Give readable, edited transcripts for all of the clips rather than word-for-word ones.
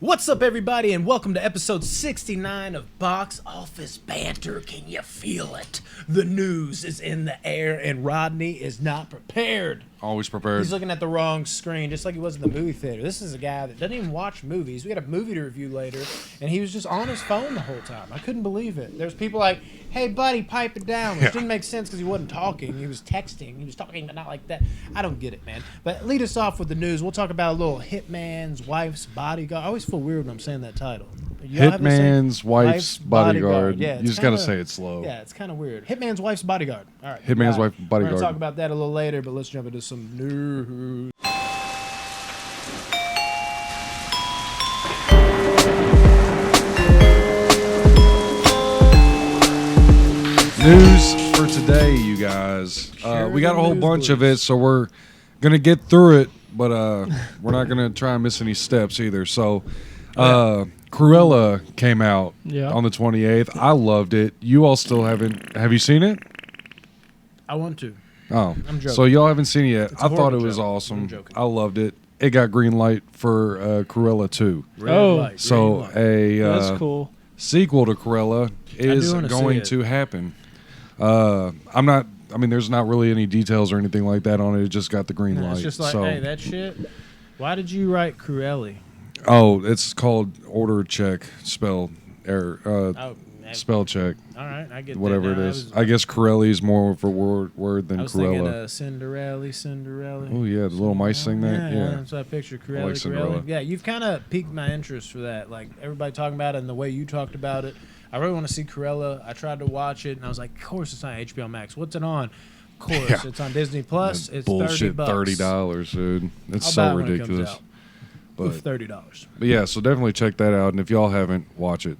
What's up, everybody, and welcome to episode 69 of Box Office Banter. Can you feel it? The news is in the air, and Rodney is not prepared. Always prepared. He's looking at the wrong screen, just like he was in the movie theater. This is a guy that doesn't even watch movies. We got a movie to review later, and he was just on his phone the whole time. I couldn't believe it. There's people like, hey, buddy, pipe it down, which didn't make sense because he wasn't talking. He was texting. He was talking, but not like that. I don't get it, man. But lead us off with the news. We'll talk about a little Hitman's Wife's Bodyguard. I always feel weird when I'm saying that title. Hitman's Wife's Bodyguard. Yeah, you just got to say it slow. Yeah, it's kind of weird. Hitman's Wife's Bodyguard. All right. Hitman's Wife's Bodyguard. We're going to talk about that a little later, but let's jump into some news. News for today, you guys. We got a whole bunch of it, so we're going to get through it, but we're not going to try and miss any steps either. So, Cruella came out on the 28th. I loved it. You all still haven't. Have you seen it? I want to. Oh, I'm joking. So y'all haven't seen it yet. It's I thought it joke. was awesome. I'm joking. I loved it. It got green light for Cruella 2. Light, so light. That's cool. Sequel to Cruella is going to happen. There's not really any details or anything like that on it. It just got the green light. It's just like, so, hey, that shit. Why did you write Cruella? Oh, it's called order check spell error. Spell check. All right, I get whatever that. it is. I guess Corelli is more of a word than I was Cruella. thinking Cinderella. Oh yeah, the little mice thing there. Yeah, that's what I pictured. Cruella, like Cinderella. Yeah, you've kind of piqued my interest for that. Like everybody talking about it and the way you talked about it. I really want to see Cruella. I tried to watch it and I was like, of course it's on HBO Max. What's it on? Of course, it's on Disney Plus. It's bullshit $30. $30, dude. It's I'll so buy it when ridiculous. it comes out. But $30. But yeah, so definitely check that out, and if y'all haven't, watch it.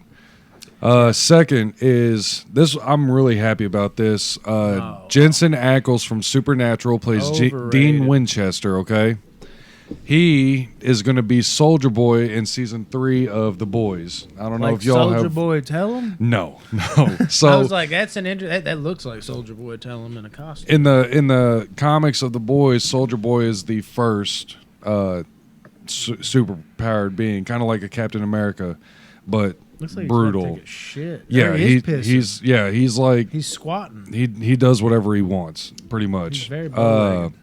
Second is this. I'm really happy about this. Jensen Ackles from Supernatural plays Dean Winchester. Okay, he is going to be Soldier Boy in season 3 of The Boys. I don't know if y'all Soldier have. Boy Tell him. No. So I was like, that's an that looks like Soldier Boy Tell him in a costume. In the comics of The Boys, Soldier Boy is the first super powered being, kind of like a Captain America, but looks like brutal. He's about to take a shit. Yeah, he's like he's squatting. He does whatever he wants, pretty much. He's very bow-legged.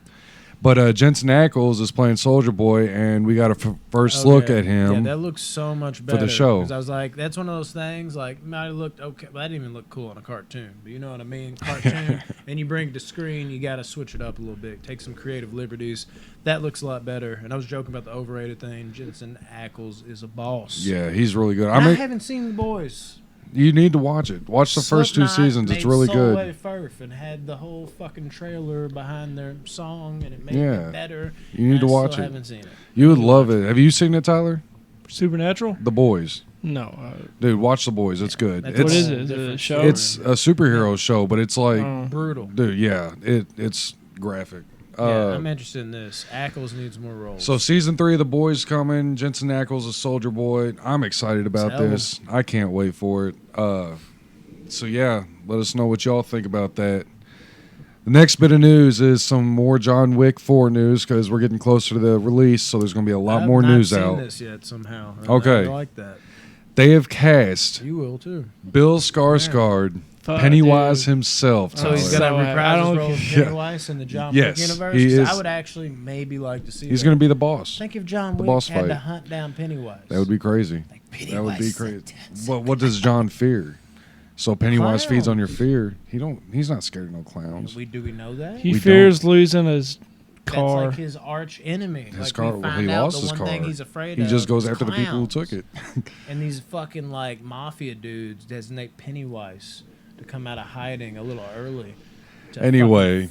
But Jensen Ackles is playing Soldier Boy, and we got a first look at him. Yeah, that looks so much better for the show. Because I was like, that's one of those things. Like, might have looked okay, but that didn't even look cool in a cartoon. But you know what I mean? Cartoon, and you bring it to screen, you got to switch it up a little bit, take some creative liberties. That looks a lot better. And I was joking about the overrated thing. Jensen Ackles is a boss. Yeah, he's really good. I haven't seen The Boys. You need to watch it. Watch the first 2 seasons. It's really good. Firth and had the whole fucking trailer behind their song, and it made it better. You need to watch it. I haven't seen it. You would love it. Have you seen it, Tyler? Supernatural? The Boys. No. Dude, watch The Boys. It's good. What is it? Is it a show? It's a superhero show, but it's like brutal. Dude, yeah, it's graphic. I'm interested in this. Ackles needs more roles. So season 3 of The Boys coming. Jensen Ackles is Soldier Boy. I'm excited about this. I can't wait for it. So yeah, let us know what y'all think about that. The next bit of news is some more John Wick 4 news because we're getting closer to the release, so there's going to be a lot more news out. I haven't seen this yet somehow. Okay. I like that. They have cast You will too. BillSkarsgard, Pennywise himself. So he's going to reprise his role of Pennywise in the John Wick universe? He is. I would actually maybe like to see He's going to be the boss. Think if John Wick boss had fight. to hunt down Pennywise. That would be crazy. Like Pennywise that would be crazy. What does John fear? So Pennywise feeds on your fear. He's not scared of no clowns. Do we know that? He fears losing his car. That's like his arch enemy. His car. Well, he lost his car. Thing he's afraid he of just goes is after clowns. the people who took it. And these fucking like mafia dudes designate Pennywise to come out of hiding a little early. Anyway,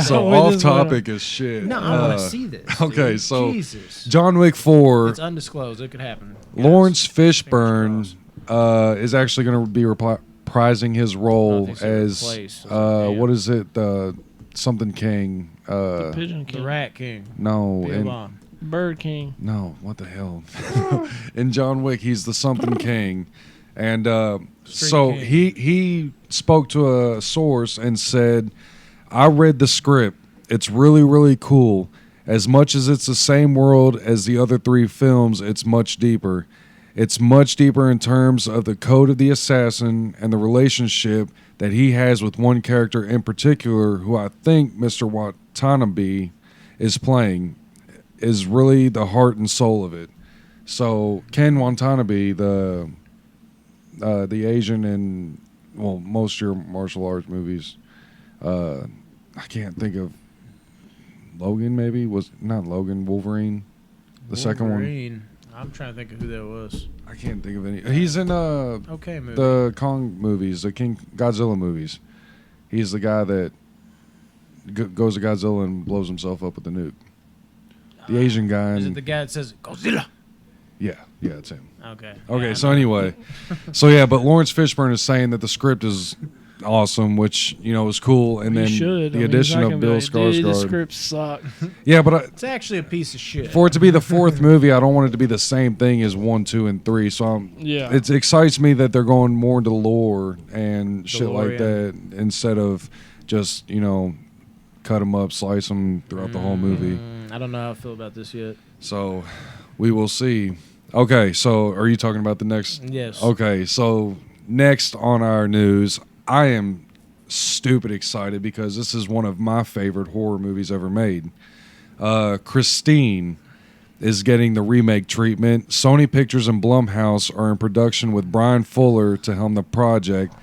so off topic as shit. No, I want to see this. Okay, dude. so Jesus. John Wick 4. It's undisclosed. It could happen. Lawrence Fishburne is actually going to be reprising his role as what is it? Something King. The Pigeon King. The Rat King. No. Bird King. No, what the hell? In John Wick, he's the something king. And so king. he spoke to a source and said, I read the script. It's really, really cool. As much as it's the same world as the other 3 films, it's much deeper. It's much deeper in terms of the code of the assassin and the relationship that he has with one character in particular, who I think Mr. Watanabe is playing, is really the heart and soul of it. So Ken Watanabe, the Asian in most of your martial arts movies, I can't think of Logan. Maybe was not Logan. Wolverine, the second one. I'm trying to think of who that was. I can't think of any. He's in Okay, movie. the Kong movies, the King Godzilla movies. He's the guy that goes to Godzilla and blows himself up with the nuke. The Asian guy. Is it the guy that says Godzilla? Yeah, it's him. Okay. Okay, Yeah, so anyway, but Lawrence Fishburne is saying that the script is awesome, which is cool, and then the addition of Bill Skarsgard. The script sucked. Yeah, but it's actually a piece of shit. For it to be the fourth movie, I don't want it to be the same thing as 1, 2, and 3. So it excites me that they're going more into lore and shit like that instead of just cut them up, slice them throughout the whole movie. I don't know how I feel about this yet. So we will see. Okay, so are you talking about the next? Yes. Okay, so next on our news, I am stupid excited because this is one of my favorite horror movies ever made. Christine is getting the remake treatment. Sony Pictures and Blumhouse are in production with Brian Fuller to helm the project.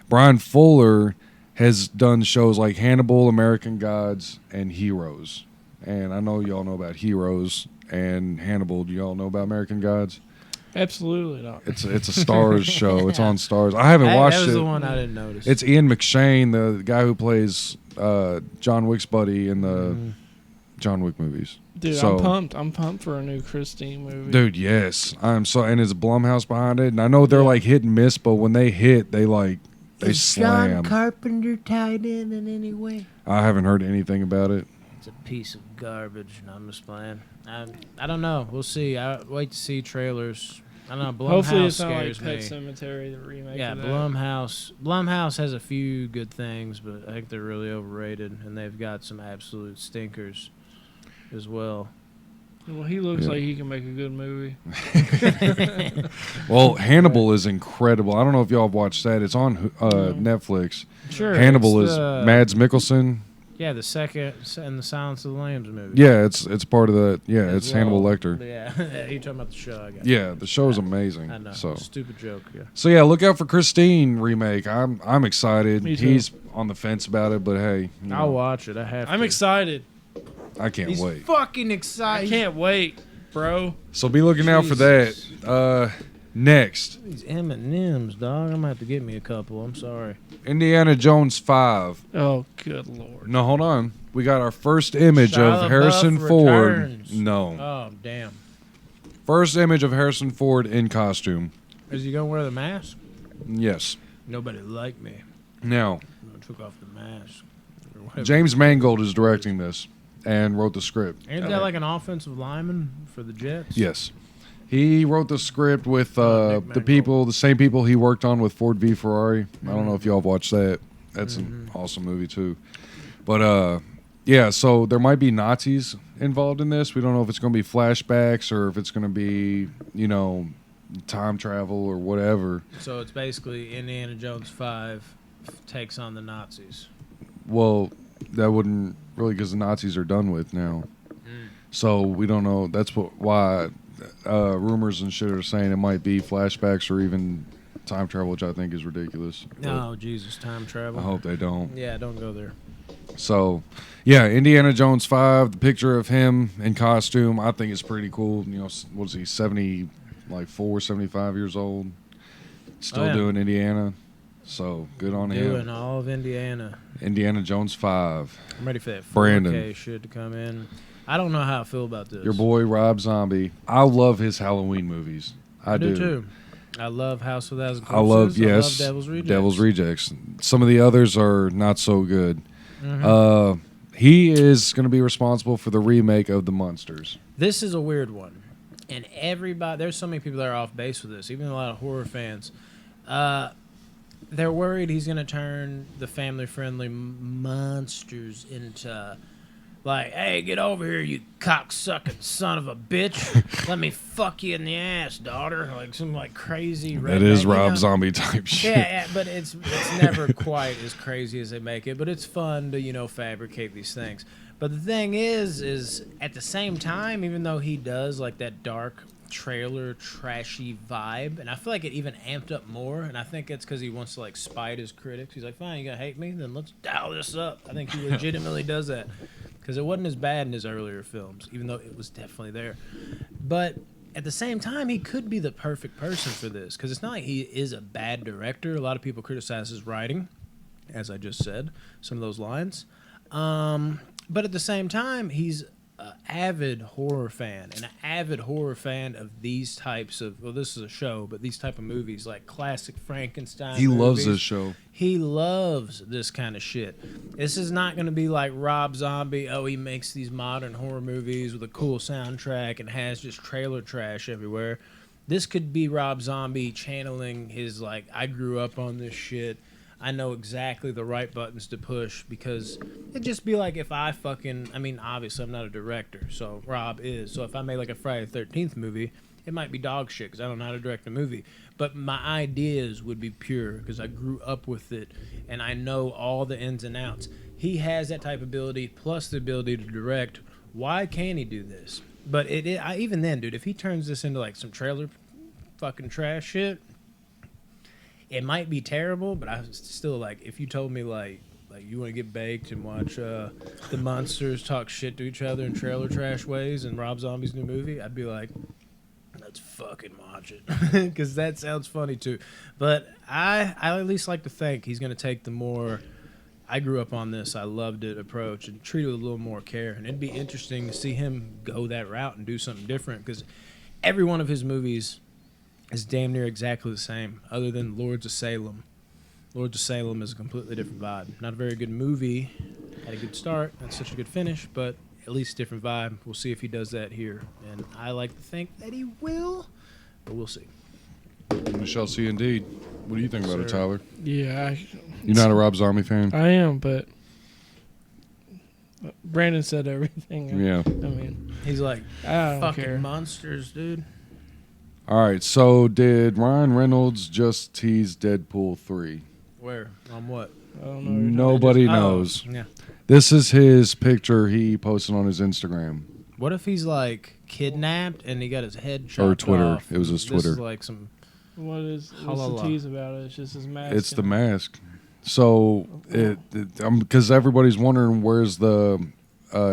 Brian Fuller has done shows like Hannibal, American Gods, and Heroes. And I know y'all know about Heroes and Hannibal. Do y'all know about American Gods? Absolutely not. It's a Stars show. It's on Stars. I haven't watched it. That was the one I didn't notice. It's Ian McShane, the guy who plays John Wick's buddy in the John Wick movies. Dude, so, I'm pumped. I'm pumped for a new Christine movie. Dude, yes. And it's Blumhouse behind it. And I know they're like hit and miss, but when they hit, they slam. John Carpenter tied in any way? I haven't heard anything about it. It's a piece of garbage. No, I'm just playing. I don't know. We'll see. I wait to see trailers. I don't know. Blumhouse Hopefully it's not like scares Pet me. Cemetery, the remake. Yeah, of that. Blumhouse has a few good things, but I think they're really overrated, and they've got some absolute stinkers as well. Well, he looks like he can make a good movie. Well, Hannibal is incredible. I don't know if y'all have watched that. It's on Netflix. Sure. Hannibal is Mads Mikkelsen. Yeah, the second and the Silence of the Lambs movie. Yeah, it's part of the it's Hannibal Lecter. Yeah, you're talking about the show. I guess. Yeah, the show's amazing. I know. So Stupid joke. Yeah. So yeah, look out for Christine remake. I'm excited. Me too. He's on the fence about it, but hey, I'll watch it. I have. I'm to. excited. I can't He's wait. fucking I excited. can't wait, bro. So be looking out for that. Next, These M&Ms, dog. I'm gonna have to get me a couple. I'm sorry. Indiana Jones 5. Oh, good lord. No, hold on. We got our first image Shia of Harrison LaBeouf Ford. returns. No. Oh damn. First image of Harrison Ford in costume. Is he gonna wear the mask? Yes. Nobody liked me. Now, I took off the mask. Or whatever. James Mangold is directing this and wrote the script. Ain't that like an offensive lineman for the Jets? Yes. He wrote the script with Nick the same people he worked on with Ford v Ferrari. I don't know if y'all have watched that. That's an awesome movie too. But yeah, so there might be Nazis involved in this. We don't know if it's going to be flashbacks or if it's going to be, time travel or whatever. So it's basically Indiana Jones 5 takes on the Nazis. Well, that wouldn't really, because the Nazis are done with now. So we don't know. That's why rumors and shit are saying it might be flashbacks or even time travel, which I think is ridiculous. Oh, Jesus, time travel. I hope they don't. Yeah, don't go there. So, yeah, Indiana Jones 5, the picture of him in costume, I think is pretty cool. What is he, 75 years old? Still doing Indiana. So, good on him. Doing all of Indiana. Indiana Jones 5. I'm ready for that 4K Brandon. shit to come in. I don't know how I feel about this. Your boy, Rob Zombie. I love his Halloween movies. I do. Too. I love House of a Thousand I love, Corpses. yes, I love Devil's Rejects. Devil's Rejects. Some of the others are not so good. Mm-hmm. He is going to be responsible for the remake of the Munsters. This is a weird one. And there's so many people that are off base with this, even a lot of horror fans. They're worried he's going to turn the family-friendly monsters into Like, hey, get over here, you cocksucking son of a bitch. Let me fuck you in the ass, daughter. Like some like crazy. That is redneck, Rob Zombie type shit. Yeah, but it's never quite as crazy as they make it. But it's fun to fabricate these things. But the thing is at the same time, even though he does like that dark trailer trashy vibe, and I feel like it even amped up more, and I think it's because he wants to like spite his critics. He's like, fine, you gonna hate me, then let's dial this up. I think he legitimately does that because it wasn't as bad in his earlier films, even though it was definitely there. But at the same time, he could be the perfect person for this because it's not like he is a bad director. A lot of people criticize his writing, as I just said, some of those lines. But at the same time, he's an avid horror fan, and an avid horror fan of these types of, well, this is a show, but these type of movies, like classic Frankenstein He movies. loves this show. He loves this kind of shit. This is not going to be like Rob Zombie. Oh, he makes these modern horror movies with a cool soundtrack and has just trailer trash everywhere. This could be Rob Zombie channeling his, like, I grew up on this shit. I know exactly the right buttons to push because it'd just be like if I obviously I'm not a director, so Rob is. So if I made like a Friday the 13th movie, it might be dog shit because I don't know how to direct a movie. But my ideas would be pure because I grew up with it and I know all the ins and outs. He has that type of ability plus the ability to direct. Why can't he do this? But even then, dude, if he turns this into like some trailer fucking trash shit, it might be terrible, but I still like. If you told me like you want to get baked and watch the Munsters talk shit to each other in trailer trash ways in Rob Zombie's new movie, I'd be like, let's fucking watch it because that sounds funny too. But I at least like to think he's gonna take the more I grew up on this, I loved it approach and treat it with a little more care. And it'd be interesting to see him go that route and do something different because every one of his movies is damn near exactly the same, other than Lords of Salem. Lords of Salem is a completely different vibe. Not a very good movie. Had a good start, not such a good finish, but at least different vibe. We'll see if he does that here. And I like to think that he will, but we'll see. We shall see indeed. What do you think about it, Tyler? Yeah. You're not a Rob Zombie fan? I am, but Brandon said everything. Yeah. I mean, he's like, I don't fucking care. monsters, dude. All right, so did Ryan Reynolds just tease Deadpool 3? Where? On what? I don't know. Nobody knows. Yeah. This is his picture he posted on his Instagram. What if he's like kidnapped and he got his head chopped Or Twitter. off? It was his This Twitter. is like some. What's the Halala. tease about it? It's just his mask. It's the mask. So, because everybody's wondering where's the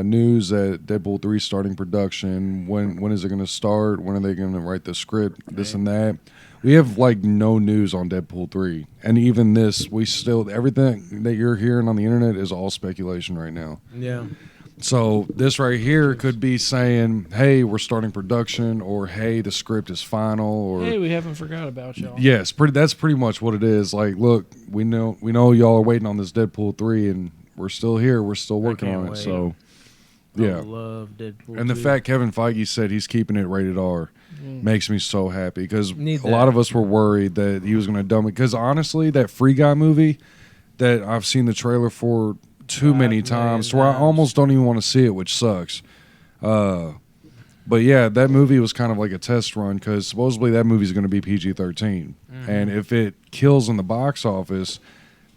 news that Deadpool 3 starting production. When is it going to start? When are they going to write the script? This and that. We have like no news on Deadpool 3, and even this, everything that you're hearing on the internet is all speculation right now. Yeah. So this right here could be saying, "Hey, we're starting production," or "Hey, the script is final," or Hey, we haven't forgot about y'all. yes, that's pretty much what it is. Like, look, we know y'all are waiting on this Deadpool 3, and we're still here. We're still working on it. wait. So, I yeah. love Deadpool. And the 2. fact Kevin Feige said he's keeping it rated R makes me so happy because Need a lot that. of us were worried that he was going to dumb it. Because honestly, that Free Guy movie that I've seen the trailer for too many times, where I almost don't even want to see it, which sucks. But yeah, that movie was kind of like a test run because supposedly that movie is going to be PG-13, and if it kills in the box office,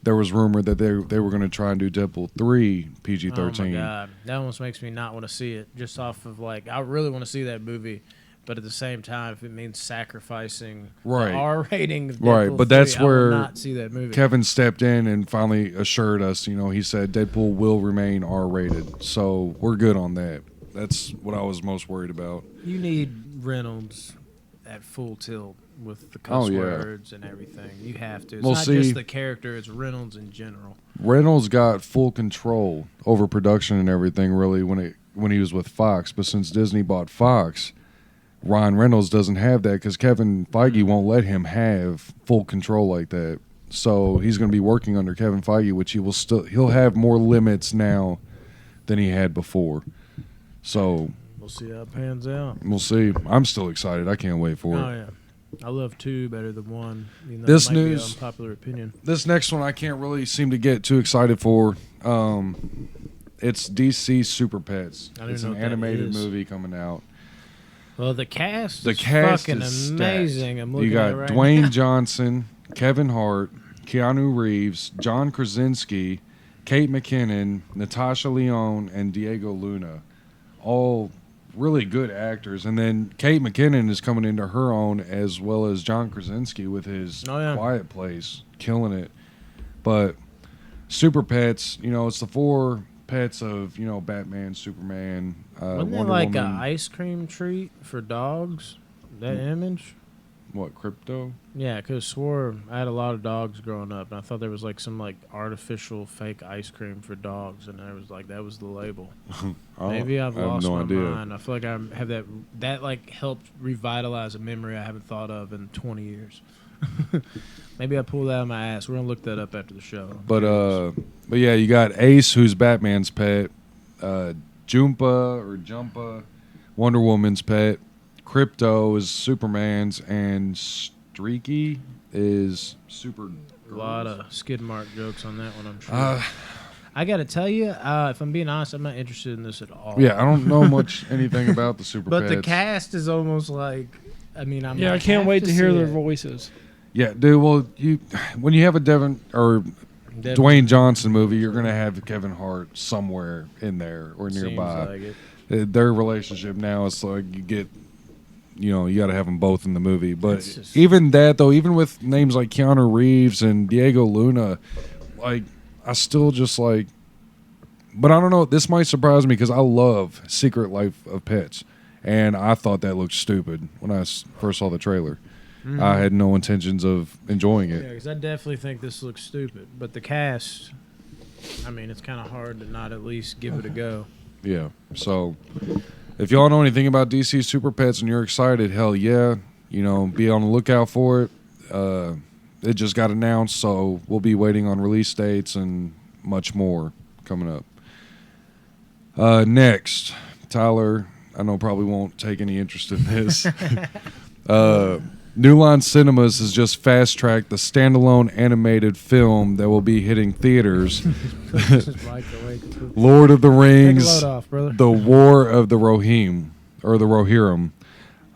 there was rumor that they were going to try and do Deadpool 3 PG-13. Oh my god, that almost makes me not want to see it. Just off of like, I really want to see that movie, but at the same time, if it means sacrificing Right. the R rating, of Right, Deadpool but that's 3, I will where not see that movie. Kevin stepped in and finally assured us, he said Deadpool will remain R-rated. So we're good on that. That's what I was most worried about. You need Reynolds at full tilt with the cuss Oh, yeah. words and everything. You have to. It's Well, not see- just the character, it's Reynolds in general. Reynolds got full control over production and everything really when he was with Fox. But since Disney bought Fox, Ryan Reynolds doesn't have that because Kevin Feige won't let him have full control like that. So he's going to be working under Kevin Feige, which he'll have more limits now than he had before. So We'll see how it pans out. we'll see. I'm still excited. I can't wait for it. Oh, yeah. I love 2 better than 1. Even though This it might be news- an unpopular opinion. This next one I can't really seem to get too excited for. It's DC Super Pets. I don't It's know an what that animated is. movie coming out. Well, the cast The is cast fucking is amazing. stacked. I'm looking You got at it right Dwayne now. Johnson, Kevin Hart, Keanu Reeves, John Krasinski, Kate McKinnon, Natasha Lyonne, and Diego Luna. All really good actors. And then Kate McKinnon is coming into her own, as well as John Krasinski with his Quiet Place, killing it. But Super Pets, it's the 4 pets of, Batman, Superman, Wasn't Wonder there like Woman. an ice cream treat for dogs? That image? What, Crypto? Yeah, I could have swore I had a lot of dogs growing up, and I thought there was like some like artificial fake ice cream for dogs, and I was like, that was the label. Maybe I've I have lost no my idea. mind. I feel like I have that like helped revitalize a memory I haven't thought of in 20 years. Maybe I pulled that out of my ass. We're gonna look that up after the show. But yeah, you got Ace, who's Batman's pet, Jumpa, Wonder Woman's pet, Crypto is Superman's, and Streaky is Supergirl's. A lot of skid mark jokes on that one, I'm sure. I gotta tell you, if I'm being honest, I'm not interested in this at all. Yeah, I don't know much anything about the Super But Pets. the cast is almost like, I mean, I I can't wait to hear see their it. voices. Yeah, dude. Well, when you have a Dwayne Johnson movie, you're gonna have Kevin Hart somewhere in there or Seems nearby. like it. Their relationship now is like you got to have them both in the movie. But It's just- even that though, even with names like Keanu Reeves and Diego Luna, like I still just like. But I don't know. This might surprise me because I love Secret Life of Pets, and I thought that looked stupid when I first saw the trailer. I had no intentions of enjoying Yeah, it. because I definitely think this looks stupid. But the cast, I mean, it's kind of hard to not at least give it a go. Yeah. So, if y'all know anything about DC Super Pets and you're excited, hell yeah, be on the lookout for it. It just got announced, so we'll be waiting on release dates and much more coming up. Next, Tyler, I know probably won't take any interest in this. New Line Cinemas has just fast-tracked the standalone animated film that will be hitting theaters. Lord of the Take a Rings, load off, brother. The War of the Rohirrim, or the Rohirrim.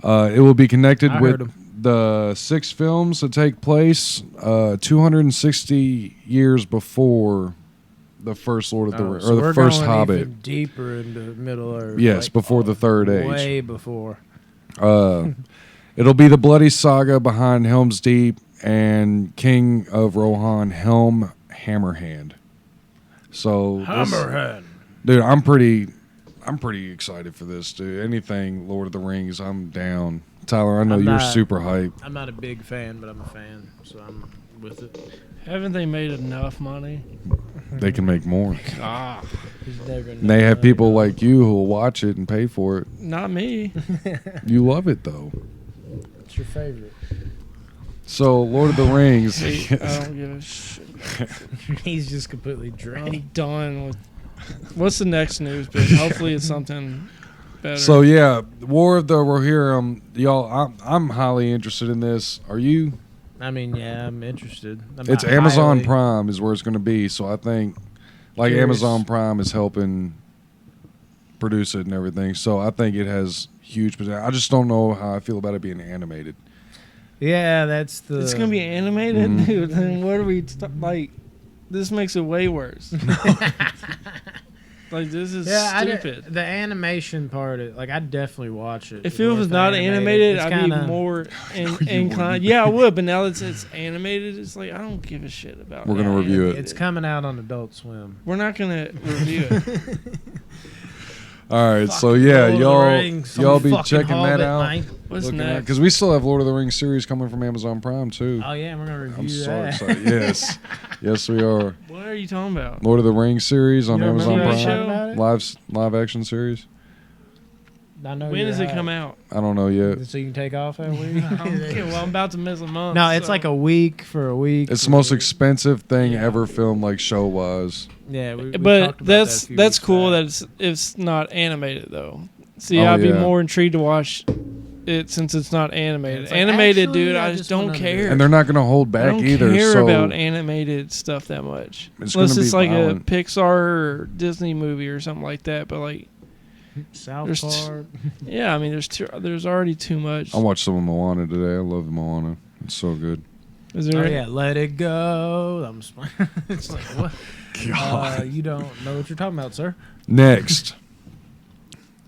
It will be connected I heard with the 6 films that take place 260 years before the first Lord of the Rings, So or the we're first going Hobbit. even deeper into Middle Earth. Yes, before the Third Age. Way before. It'll be the bloody saga behind Helm's Deep and King of Rohan, Helm Hammerhand. So, Hammerhead. dude, I'm pretty excited for this, dude. Anything Lord of the Rings, I'm down. Tyler, I know I'm you're not- super hyped. I'm not a big fan, but I'm a fan, so I'm with it. Haven't they made enough money? They can make more. He's never And they have people like you who will watch it and pay for it. Not me. You love it though. What's your favorite? So, Lord of the Rings. I don't give a shit. He's just completely drained. I'm done with. What's the next news? But hopefully it's something better. So yeah, War of the Rohirrim, y'all. I'm highly interested in this. Are you? I mean, yeah, I'm interested. I'm It's not Amazon highly- Prime is where it's going to be. So I think, like Curious. Amazon Prime is helping produce it and everything. So I think it has huge potential. I just don't know how I feel about it being animated. Yeah, that's the. it's gonna be animated, Mhm. dude. Then what are we like? This makes it way worse. Like this is stupid. The animation part, I'd definitely watch it. If it was not animated, I'd be more inclined. wouldn't. Yeah, I would. But now that it's animated, it's like I don't give a shit about. We're gonna review it. It's coming out on Adult Swim. We're not gonna review it. All right, so Fucking yeah, Lord of the y'all Rings, some y'all be fucking checking that Hobbit, out. mate. What's next? Because we still have Lord of the Rings series coming from Amazon Prime too. Oh yeah, we're gonna review I'm so that. excited. Yes, yes, we are. What are you talking about? Lord of the Rings series on You don't Amazon remember TV us Prime. show? talking about it? Live action series. I know When you're does it hyped. come out? I don't know yet. So you can take off that week. Okay, well, I'm about to miss a month. No, it's so- like a week for a week. It's the for most a- expensive thing Yeah. ever filmed, like show wise. Yeah, we But talked about that's that a few that's weeks cool back. that it's not animated though. See, Oh, I'd be yeah. more intrigued to watch it since it's not animated. It's like, animated, actually, dude, I I just just don't wanna care. And they're not going to hold back I don't either. care so about animated stuff that much. It's Unless gonna it's be like violent. a Pixar or Disney movie or something like that. But like, South There's Park. yeah, I mean, there's already too much. I watched some of Moana today. I love Moana. It's so good. Is Oh there? yeah, let it go. I'm just it's like what? God. You don't know what you're talking about, sir. Next,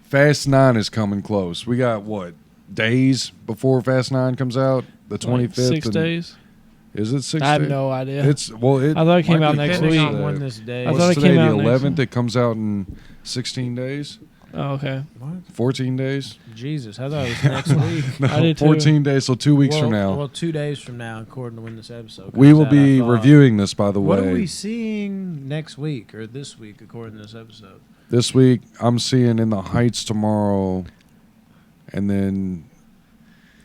Fast 9 is coming close. We got what days before Fast 9 comes out? The 25th. Like 6 and- days. Is it 6 I have days? no idea. It's well. I thought it came might out be next close week. to Depending on when that. this day. I What's thought it today? came The out next 11th. week. It comes out in 16 days, Oh, okay. What? 14 days. Jesus, I thought it was next week. No, I did too. 14 days. So 2 weeks from now, Well, 2 days from now, according to when this episode we comes will out, be I thought. reviewing this. By the What are we way, seeing next week or this week, according to this episode? this week I'm seeing In the Heights tomorrow, and then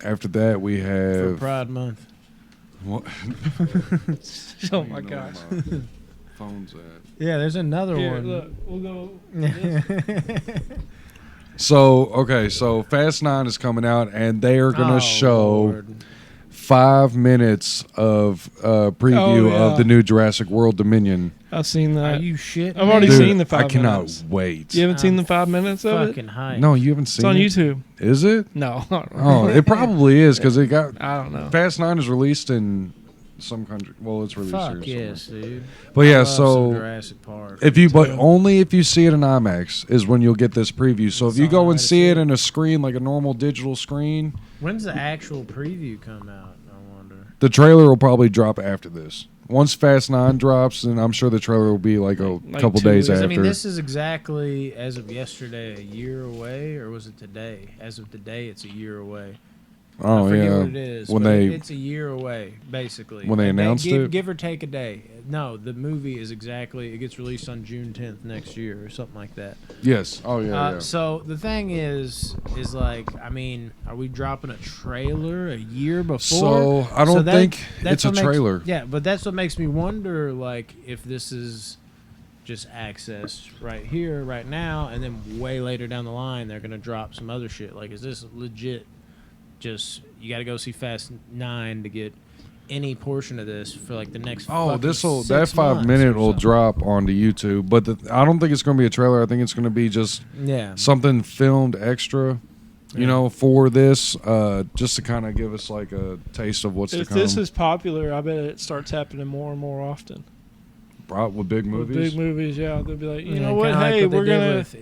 after that we For have. Pride Month. What? Oh my gosh. Phones at. Yeah, there's another Here, one. look, we'll go. So Fast 9 is coming out, and they are going to Oh, show Lord. 5 minutes of preview Oh, yeah. of the new Jurassic World Dominion. I've seen Are that. you shit? I've already Dude, seen the 5 I cannot minutes. wait. You haven't seen I'm the 5 minutes of it? Fucking hype. No, you haven't It's seen on it? YouTube. Is it? No. Oh, it probably is because it got I don't know. Fast 9 is released in some country. Well, it's released Fuck here. yes, dude. But I yeah, love some so Jurassic Park. but only if you see it in IMAX is when you'll get this preview. So if It's you go alright and to see see it it. in a screen like a normal digital screen, When's the actual preview come out? I wonder. the trailer will probably drop after this. Once Fast 9 drops, then I'm sure the trailer will be like a Like couple 2 days weeks. after. I mean, this is exactly as of yesterday, a year away, or was it today? As of today, it's a year away. oh I forget yeah, what it is. when but they it's a year away, basically. when they And announced it? give or take a day. No, the movie is exactly. It gets released on June 10th next year, or something like that. yes, oh yeah, yeah. So the thing is like, I mean, are we dropping a trailer a year before? So I don't think it's a what makes- trailer. Yeah, but that's what makes me wonder, like, if this is just accessed right here, right now, and then way later down the line they're gonna drop some other shit. Like, is this legit? Just you got to go see Fast 9 to get any portion of this for like the next. Oh, fucking that 6 5 months minute or will something. drop onto YouTube, but I don't think it's going to be a trailer. I think it's going to be just Yeah. something filmed extra, you Yeah. know, for this, just to kind of give us like a taste of what's If to come. this is popular, I bet it starts happening more and more often. Brought with big With movies. big movies, yeah. They'll be like, you Yeah, know what? kinda like Hey, they we're did gonna with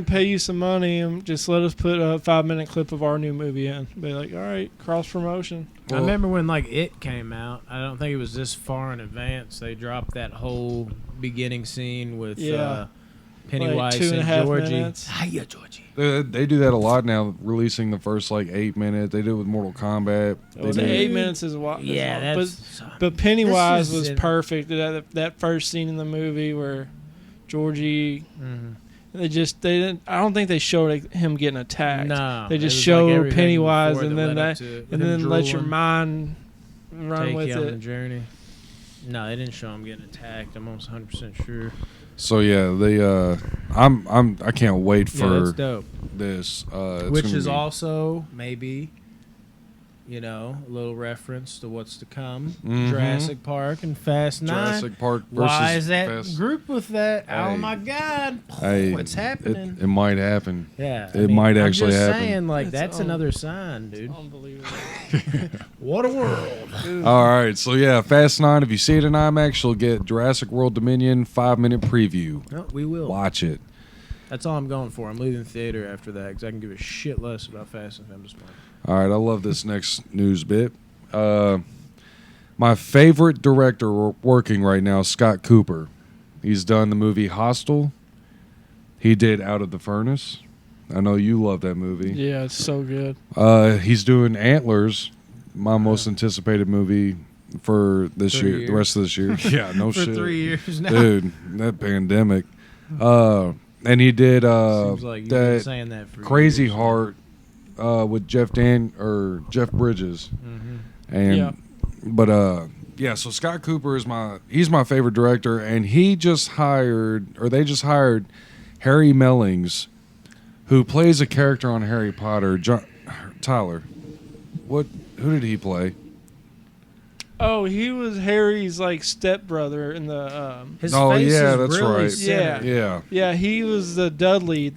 it. pay you some money and just let us put a 5-minute clip of our new movie in. Be like, all right, cross promotion. I remember when like It came out. I don't think it was this far in advance. They dropped that whole beginning scene with Yeah. Pennywise Like 2.5 and Georgie. minutes. Hiya, Georgie. They do that a lot now, releasing the first like 8 minutes. They do it with Mortal Kombat. Oh, They the do- 8 minutes is what. Yeah, but that's. but Pennywise This is was in- perfect. That first scene in the movie where Georgie, Mhm. they didn't. I don't think they showed him getting attacked. No, they it just was show like everything Pennywise before and that then led up that, to it, and with him then let your drooling, mind run take with you on the it. journey. No, they didn't show him getting attacked. I'm almost 100% sure. So yeah, I can't wait Yeah, that's for dope. this. It's Which gonna is be- also maybe, you know, a little reference to what's to come. Mhm. Jurassic Park and Fast 9. Jurassic Park versus Why is that Fast. group with that? Oh Hey. my God! Hey, What's happening? It might happen. Yeah, it might actually I'm just happen. saying, like, It's that's un- another sign, dude. Unbelievable. What a world! All right, so yeah, Fast 9. If you see it in IMAX, you'll get Jurassic World Dominion 5-minute preview. No, we will. Watch it. That's all I'm going for. I'm leaving theater after that because I can give a shit less about Fast and Furious. All right, I love this next news bit. My favorite director working right now, Scott Cooper. He's done the movie Hostel. He did Out of the Furnace. I know you love that movie. Yeah, it's so good. He's doing Antlers, my most anticipated movie for this 3 year, the years. rest of this year. Yeah, no For shit. 3 years now. Dude, that pandemic. And he did Seems like you've been that saying that for Crazy years. Heart with Jeff Bridges. Mhm. And Yeah. but yeah, so Scott Cooper is he's my favorite director, and they just hired Harry Mellings, who plays a character on Harry Potter. Tyler, who did he play? Oh, he was Harry's like stepbrother in the. His Oh, face yeah, is that's really right. centered. Yeah. Yeah, he was the Dudley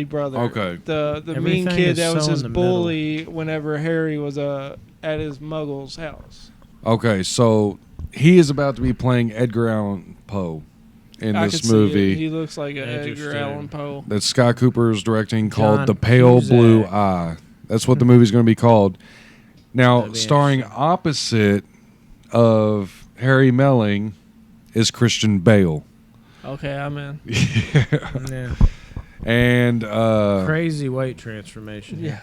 brother. Okay. The mean Everything kid is that was so in his the bully whenever Harry was at his muggle's house. Okay, so he is about to be playing Edgar Allan Poe in I this could see movie it. He looks like an Edgar Interesting. Allan Poe. that Scott Cooper is directing called John The Pale Cusack. Blue Eye. That's what the movie's going to be called. Now, That'd be starring interesting. opposite of Harry Melling is Christian Bale. Okay, I'm in. Yeah. And Crazy weight transformation. Yeah.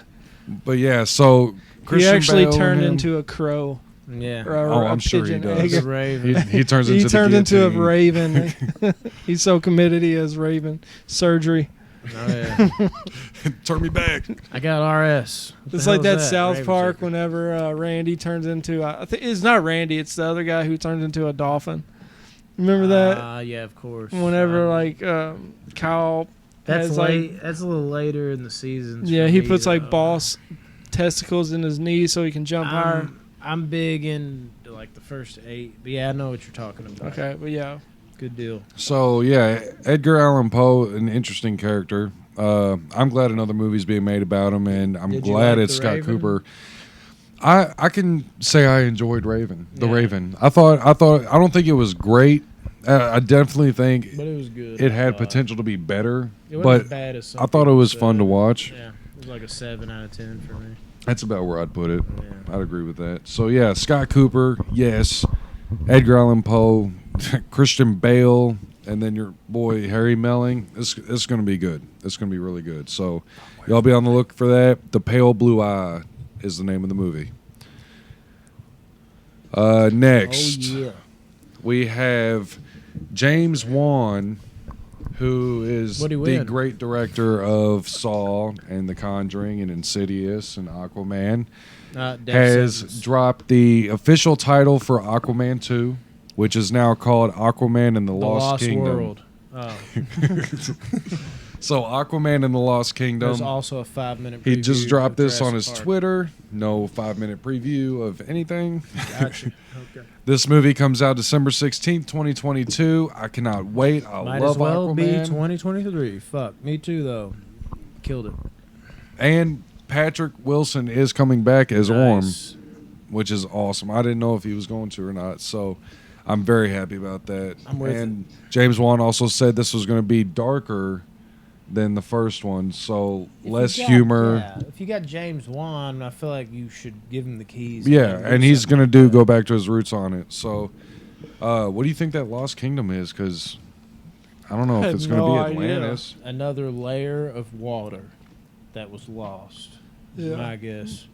but yeah, so Christian He actually Bale turned and him- into a crow. Yeah. Or a, Oh, a I'm sure he pigeon does. egg. The Raven. he turns He into turned the into a guillotine. raven. He's so committed he has raven surgery. Oh, yeah. Turn me back. I got RS. What the It's hell like is that South Raven Park surgery. whenever Randy turns into I think it's not Randy, it's the other guy who turns into a dolphin. Remember that? Yeah, of course. Whenever Kyle that's has late. That's a little later in the seasons. yeah, for he me, puts like though. boss testicles in his knees so he can jump higher. I'm big in like the first 8. But yeah, I know what you're talking about. Okay, but yeah. Good deal. So yeah, Edgar Allan Poe, an interesting character. I'm glad another movie's being made about him, and I'm Did you glad like it's The Scott Raven? Cooper. I can say I enjoyed Raven, The Yeah. Raven. I don't think it was great. I definitely think But it was good. it I had thought. potential to be better, It wasn't but as bad as some I thought it people was said. fun to watch. Yeah, it was like a 7 out of 10 for me. That's about where I'd put it. Yeah. I'd agree with that. So yeah, Scott Cooper, yes. Edgar Allan Poe, Christian Bale, and then your boy Harry Melling. It's going to be good. It's going to be really good. So y'all be on the look for that. The Pale Blue Eye is the name of the movie. Next, Oh yeah. we have James Wan, who is What'd he the win? great director of Saw and The Conjuring and Insidious and Aquaman. Death Has Sentence. dropped the official title for Aquaman 2, which is now called Aquaman and the Lost Kingdom. World. Oh, So Aquaman and the Lost Kingdom. there's also a 5-minute. He just preview dropped of this on Jurassic his Park. Twitter. No 5-minute preview of anything. Gotcha. Okay. This movie comes out December 16th, 2022. I cannot wait. I Might love as well be Aquaman. 2023. Fuck me too though. Killed it. And Patrick Wilson is coming back as Orm, Nice. which is awesome. I didn't know if he was going to or not, so I'm very happy about that. I'm with and James Wan also said this was going to be darker than the first one, so If less you got- humor. Yeah, if you got James Wan, I feel like you should give him the keys. Yeah, do and he's something going to like that. go back to his roots on it. So, what do you think that Lost Kingdom is? Because I don't know I if have it's going to no be idea. Atlantis. Another layer of water that was lost. Yeah. My guess.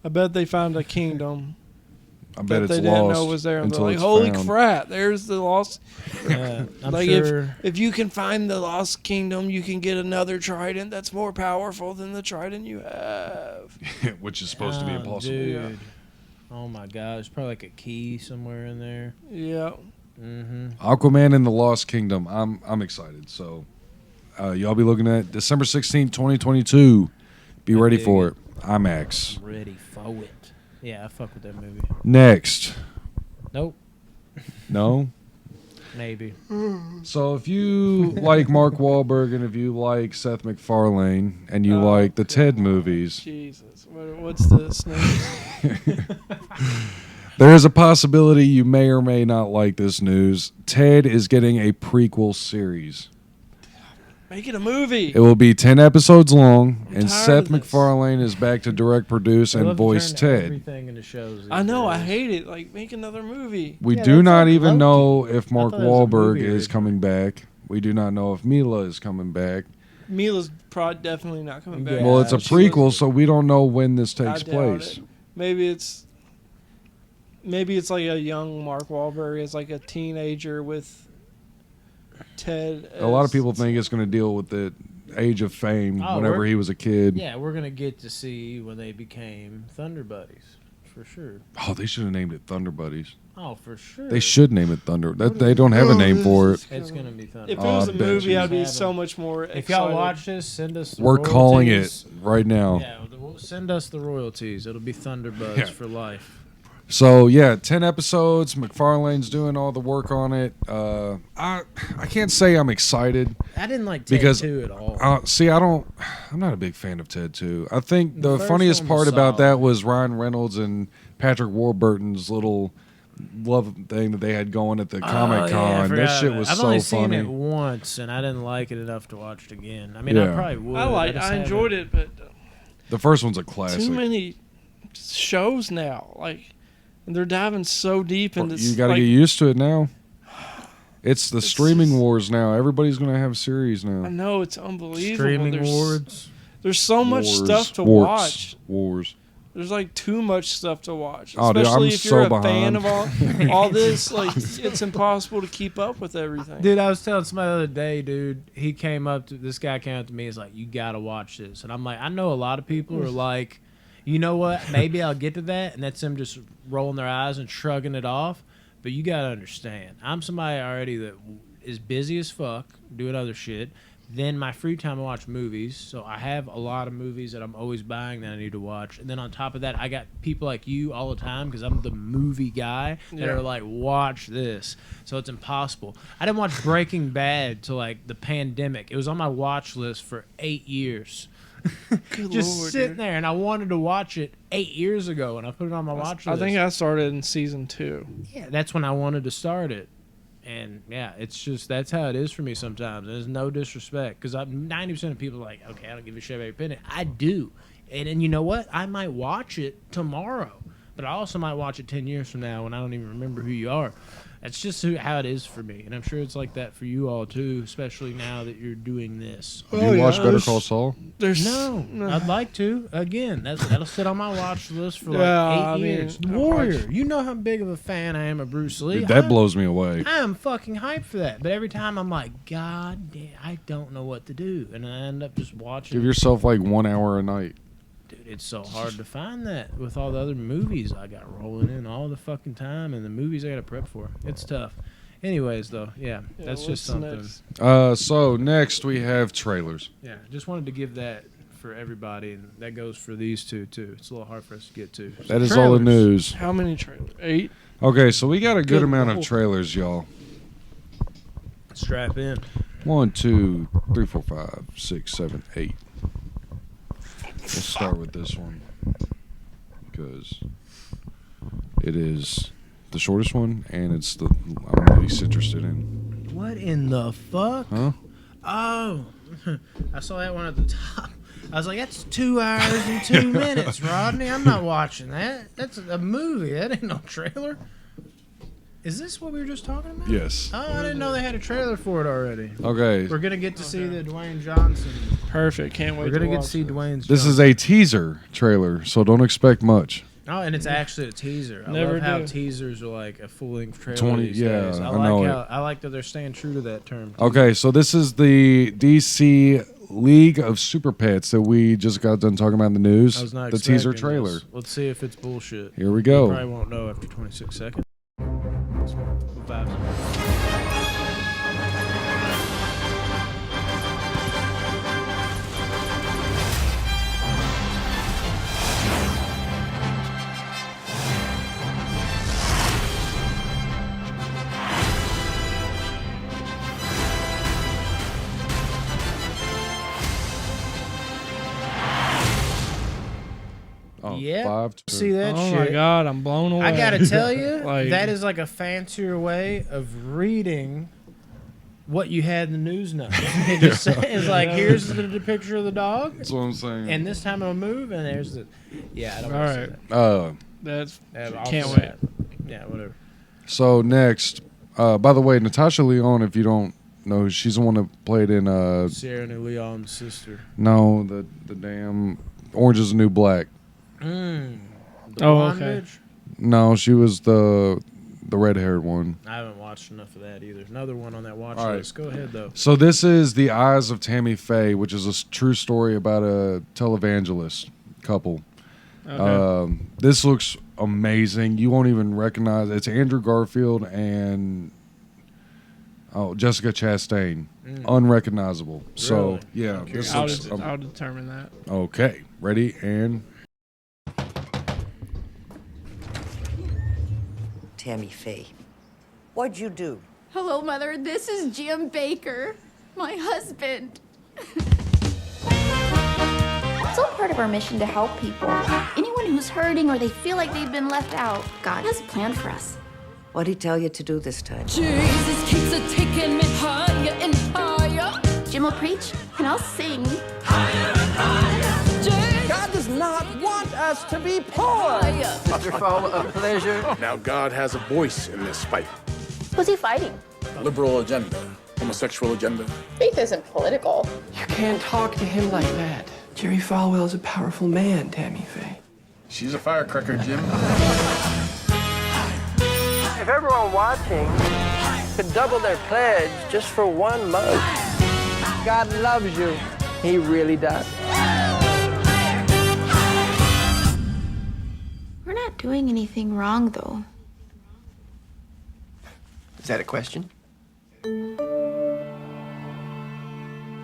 I bet they found a kingdom I bet that it's they didn't lost know was there. And they're until like, it's holy found. crap, there's the lost. I'm Like, sure. If you can find the lost kingdom, you can get another trident that's more powerful than the trident you have. Which is supposed to be Oh, impossible. Dude. Oh my god, there's probably like a key somewhere in there. Yeah. Mm-hmm. Aquaman and the Lost Kingdom. I'm excited. So, y'all be looking at December 16th, 2022. Be I ready dig for it. it. IMAX. I'm ready for it. Yeah, I fuck with that movie. Next. Nope. No? Maybe. So if you like Mark Wahlberg and if you like Seth MacFarlane and you Oh, like the Ted come on. movies, Jesus. What's this news? there is a possibility you may or may not like this news. Ted is getting a prequel series. Make it a movie. It will be 10 episodes long, I'm and tired Seth of this. MacFarlane is back to direct, produce, They and love to voice turn Ted. Everything into shows. I know. I these days. hate it. Like, make another movie. We Yeah, do that's not like even Loki. know if Mark thought it was a Wahlberg movie is originally. coming back. We do not know if Mila is coming back. Mila's definitely not coming back. Yeah, Well, it's a she prequel, was- so we don't know when this I takes doubt place. it. Maybe it's like a young Mark Wahlberg as like a teenager with Ted. A lot of as- people think it's going to deal with the age of fame Oh, whenever we're- he was a kid. Yeah, we're gonna get to see when they became Thunder Buddies for sure. Oh, they should have named it Thunder Buddies. Oh, for sure. They should name it Thunder. They don't have a name for it. It's gonna be Thunder. If it was I a bet movie, you. I'd be so much more excited. If y'all watch this, send us the We're calling royalties. it right now. Yeah, send us the royalties. It'll be Thunderbuds Yeah. for life. So yeah, 10 episodes. McFarlane's doing all the work on it. I can't say I'm excited I didn't like Ted because 2 at all. see, I'm not a big fan of Ted 2. I think the first funniest one part was about solid. that was Ryan Reynolds and Patrick Warburton's little love thing that they had going at the Comic Oh, yeah, I Con. forgot That shit about was it. I've so only seen funny. it once, and I didn't like it enough to watch it again. I mean, I Yeah. probably would. I enjoyed it, but The first one's a classic. too many shows now. Like, and they're diving so deep into. You got to get used to it now. It's the It's streaming just- wars now. Everybody's going to have series I now. know it's unbelievable. Streaming there's, Awards. There's so much Wars, stuff to warts, watch. Wars. There's like too much stuff to watch, Oh, dude, especially I'm if you're so a fan behind. of all this. Like, it's impossible to keep up with everything. Dude, I was telling somebody the other day, dude, this guy came up to me, he's like, you gotta watch this. And I'm like, I know a lot of people are like, you know what, maybe I'll get to that, and that's them just rolling their eyes and shrugging it off. But you gotta understand, I'm somebody already that is busy as fuck, doing other shit. Then my free time I watch movies, so I have a lot of movies that I'm always buying that I need to watch. And then on top of that, I got people like you all the time because I'm the movie guy that Yeah. are like, watch this. So it's impossible. I didn't watch Breaking Bad till like the pandemic. It was on my watch list for 8 years. Good Just Lord, sitting dude. there, and I wanted to watch it 8 years ago, and I put it on my watch list. I think I started in season 2. Yeah, that's when I wanted to start it. And yeah, it's just that's how it is for me sometimes. There's no disrespect because 90% of people are like, okay, I don't give a shit about your opinion. I do, and you know what? I might watch it tomorrow, but I also might watch it 10 years from now when I don't even remember who you are. That's just how it is for me, and I'm sure it's like that for you all too, especially now that you're doing this. Have you watched Better Call Saul? There's No, I'd like to. Again, that'll sit on my watch list for like Yeah, 8 I mean, years. I Warrior, watched- you know how big of a fan I am of Bruce Lee. Dude, that blows me away. I am fucking hyped for that. But every time I'm like, God damn, I don't know what to do. And I end up just watching. Give yourself like 1 hour a night. Dude, it's so hard to find that with all the other movies I got rolling in all the fucking time and the movies I got to prep for. It's tough. Anyways, though, yeah, that's just what's something. next? So next we have trailers. Yeah, just wanted to give that for everybody, and that goes for these two, too. It's a little hard for us to get to. That is all the Trailers. news. How many trailers? 8? Okay, so we got a good Good amount of lord. trailers, y'all. Strap in. 1, 2, 3, 4, 5, 6, 7, 8. We'll start with this one because it is the shortest one, and it's the I'm least interested in. What in the fuck? Huh? Oh, I saw that one at the top. I was like, that's 2 hours and 2 minutes, Rodney. I'm not watching that. That's a movie. That ain't no trailer. Is this what we were just talking about? Yes. Oh, I didn't know they had a trailer for it already. Okay. We're going to get to see the Dwayne Johnson. Perfect. Can't wait We're going to get to watch see it. Dwayne's This is Johnson. a teaser trailer, so don't expect much. Oh, and it's actually a teaser. I Never love how do. teasers are like a full-length trailer 20 these yeah, days. I like know how it. I like that they're staying true to that term. Okay, so this is the DC League of Super Pets that we just got done talking about in the news. I was not The teaser expecting trailer. this. Let's see if it's bullshit. Here we We go. probably won't know after 26 seconds. Vibes. Oh, Yeah. 5 to See that Oh shit? my god, I'm blown away. I gotta tell you, Like- that is like a fancier way of reading what you had in the news notes. It just says like, here's the picture of the dog, That's what I'm saying. and this time it'll move, and there's the. Yeah, I don't All want to right. say that. That's Yeah, but I'll can't say wait. that. Yeah, whatever. So next, by the way, Natasha Lyonne, if you don't know, she's the one that played in Sierra Leone's sister. no, the damn Orange is the New Black. The Oh, blonde okay. bitch? No, she was the red-haired one. I haven't watched enough of that either. Another one on that watch All right. list. Go ahead though. So this is The Eyes of Tammy Faye, which is a true story about a televangelist couple. Okay. This looks amazing. You won't even recognize it's Andrew Garfield and Jessica Chastain. Unrecognizable. Really? So yeah, this looks. I'll determine that. Okay, ready and. Tammy Faye, what'd you do? Hello, Mother. This is Jim Baker, my husband. It's all part of our mission to help people. Anyone who's hurting or they feel like they've been left out, God has a plan for us. What'd he tell you to do this time? Jesus keeps a taking me higher and higher. Jim will preach, and I'll sing. Higher and higher. God does not want us to be poor. Waterfall of pleasure. Now God has a voice in this fight. Who's he fighting? Liberal agenda, homosexual agenda. Faith isn't political. You can't talk to him like that. Jerry Falwell is a powerful man, Tammy Faye. She's a firecracker, Jim. If everyone watching could double their pledge just for 1 month, God loves you. He really does. We're not doing anything wrong, though. Is that a question?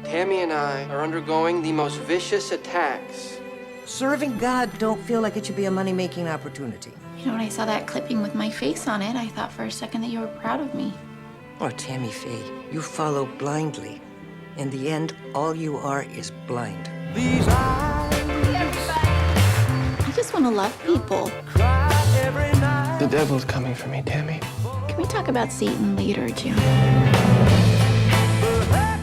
Tammy and I are undergoing the most vicious attacks. Serving God don't feel like it should be a money-making opportunity. You know, when I saw that clipping with my face on it, I thought for a second that you were proud of me. Oh, Tammy Faye, you follow blindly. In the end, all you are is blind. I just want to love people. The devil's coming for me, Tammy. Can we talk about Satan later, Jim?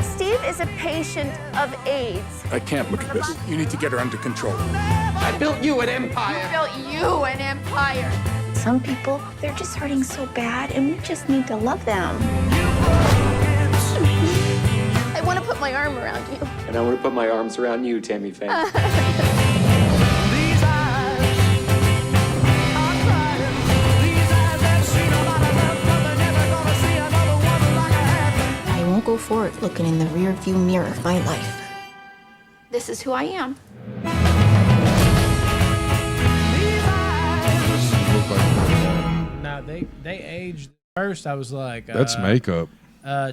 Steve is a patient of AIDS. I can't look at this. You need to get her under control. I built you an empire. Built you an empire. Some people, they're just hurting so bad, and we just need to love them. I want to put my arm around you. And I want to put my arms around you, Tammy Faye. I won't go forward looking in the rear-view mirror of my life. This is who I am. No, they aged. First, I was like, That's makeup. Nah,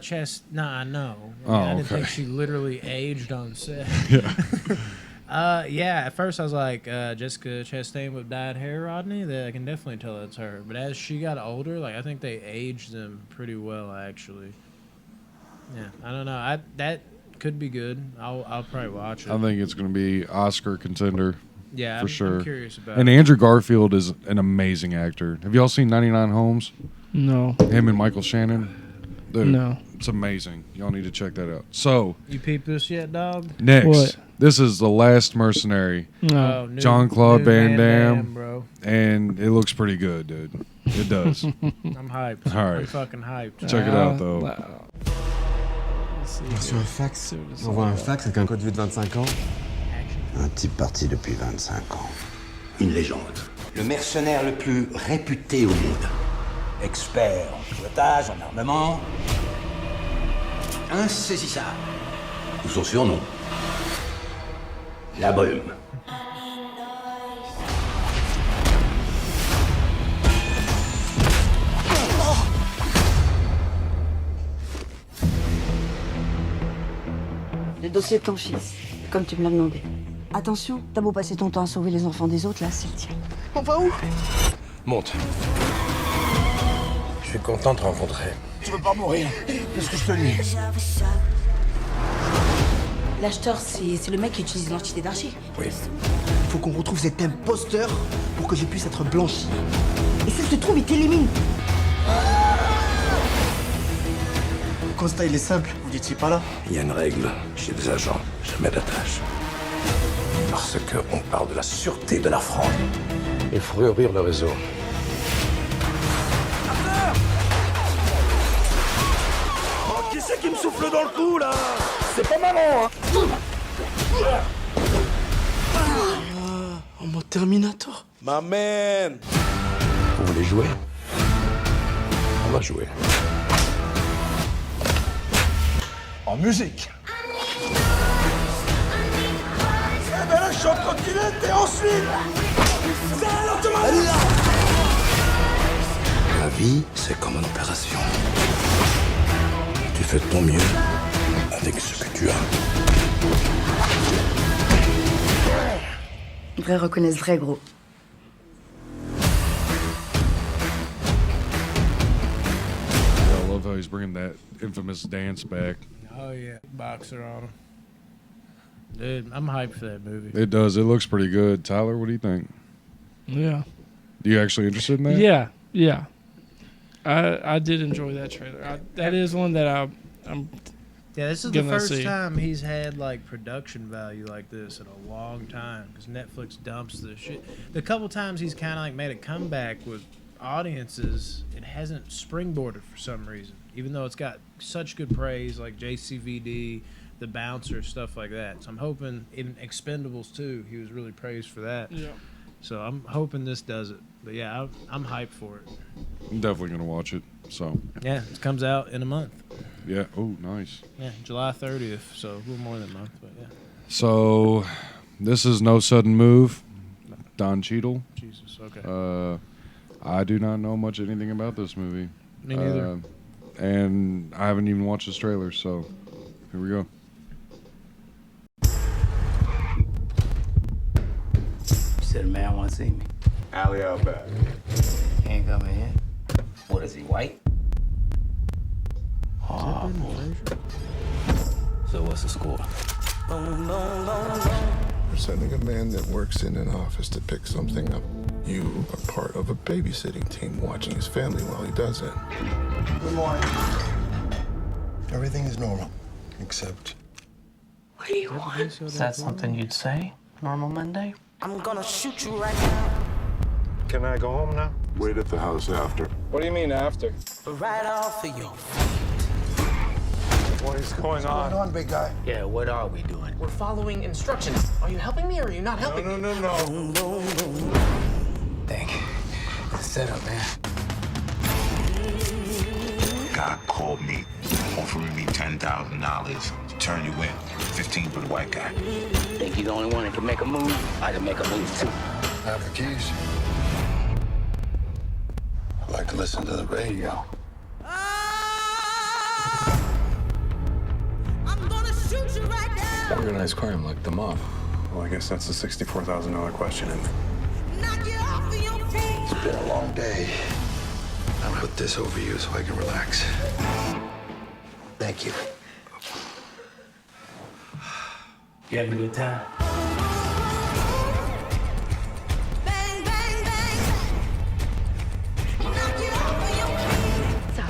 I know. Oh, I didn't think okay. she literally aged on set. Yeah. Yeah. At first, I was like, Jessica Chastain with dyed hair, Rodney. That I can definitely tell that's her. But as she got older, like I think they aged them pretty well, actually. Yeah, I don't know. That could be good. I'll probably watch it. I think it's going to be Oscar contender. Yeah, for sure. I'm curious about And it. Andrew Garfield is an amazing actor. Have y'all seen 99 Homes? No. Him and Michael Shannon? Dude, No. it's amazing. Y'all need to check that out. So, You peeped this yet, dog? next, What? this is The Last Mercenary. No. New- Jean-Claude new Van Damme. bro. And it looks pretty good, dude. It does. I'm hyped. All right. I'm fucking hyped. Check it out, though. Sur un fax. On voit un fax avec un code vue de 25 ans. Un type parti depuis 25 ans. Une légende. Le mercenaire le plus réputé au monde. Expert en pilotage, en armement. Insaisissable. Ou son surnom. La brume. Le dossier de ton fils, comme tu me l'as demandé. Attention, t'as beau passer ton temps à sauver les enfants des autres, là, c'est le tien. On va où? Monte. Je suis content de te rencontrer. Tu veux pas mourir? Qu'est-ce que je te dis? L'acheteur, c'est le mec qui utilise l'entité d'archi. Oui. Faut qu'on retrouve cet imposteur pour que je puisse être blanchi. Et s'il te trouve, il t'élimine. Le constat, il est simple. Vous n'étiez pas là. Il y a une règle chez les agents. Jamais d'attache. Parce qu'on parle de la sûreté de la fraude. Il faut réouvrir le réseau. Oh, qui c'est qui me souffle dans le cou, là? C'est pas marrant, hein? En mode Terminator. Ma man! Vous voulez jouer? On va jouer. En musique. Eh ben là, je suis en continent et ensuite... La vie, c'est comme une opération. Tu fais de ton mieux avec ce que tu as. Vrai reconnaissent vrai, gros. I love how he's bringing that infamous dance back. Oh yeah, boxer on him. Dude, I'm hyped for that movie. It does. It looks pretty good. Tyler, what do you think? Yeah. Are you actually interested in that? Yeah, yeah. I did enjoy that trailer. That is one that I'm. Yeah, this is the gonna first see. time he's had like production value like this in a long time because Netflix dumps this shit. The couple times he's kind of like made a comeback with audiences, it hasn't springboarded for some reason. Even though it's got such good praise, like JCVD, The Bouncer, stuff like that. So I'm hoping in Expendables 2, he was really praised for that. Yeah. So I'm hoping this does it. But yeah, I'm hyped for it. I'm definitely going to watch it. So Yeah, it comes out in a month. yeah. Oh, nice. Yeah, July 30th. So a little more than a month, but yeah. So this is No Sudden Move. Don Cheadle. Jesus, okay. I do not know much anything about this movie. Me neither. And I haven't even watched this trailer, so here we go. You said a man want to see me. Alley out back. He ain't coming in. What is he, white? Oh, boy. So what's the score? We're sending a man that works in an office to pick something up. You are part of a babysitting team watching his family while he does it. Good morning. Everything is normal, except... What do you want? Is that something you'd say? Normal Monday? I'm gonna shoot you right now. Can I go home now? Wait at the house after. What do you mean after? Right off of your What is going on? What's going on, big guy? Yeah, what are we doing? We're following instructions. Are you helping me or are you not helping me? No. Thank you. Set up, man. God called me, offering me $10,000 to turn you in. 15 for the white guy. Think you're the only one that can make a move? I can make a move, too. I have the keys. I like to listen to the radio. I'm gonna shoot you right now. Organized crime like the mob. Well, I guess that's the $64,000 question, isn't it? Knock you off of your feet. It's been a long day. I'll put this over you so I can relax. Thank you. You having a good time? Bang, bang, bang. Knock you off of your feet. So,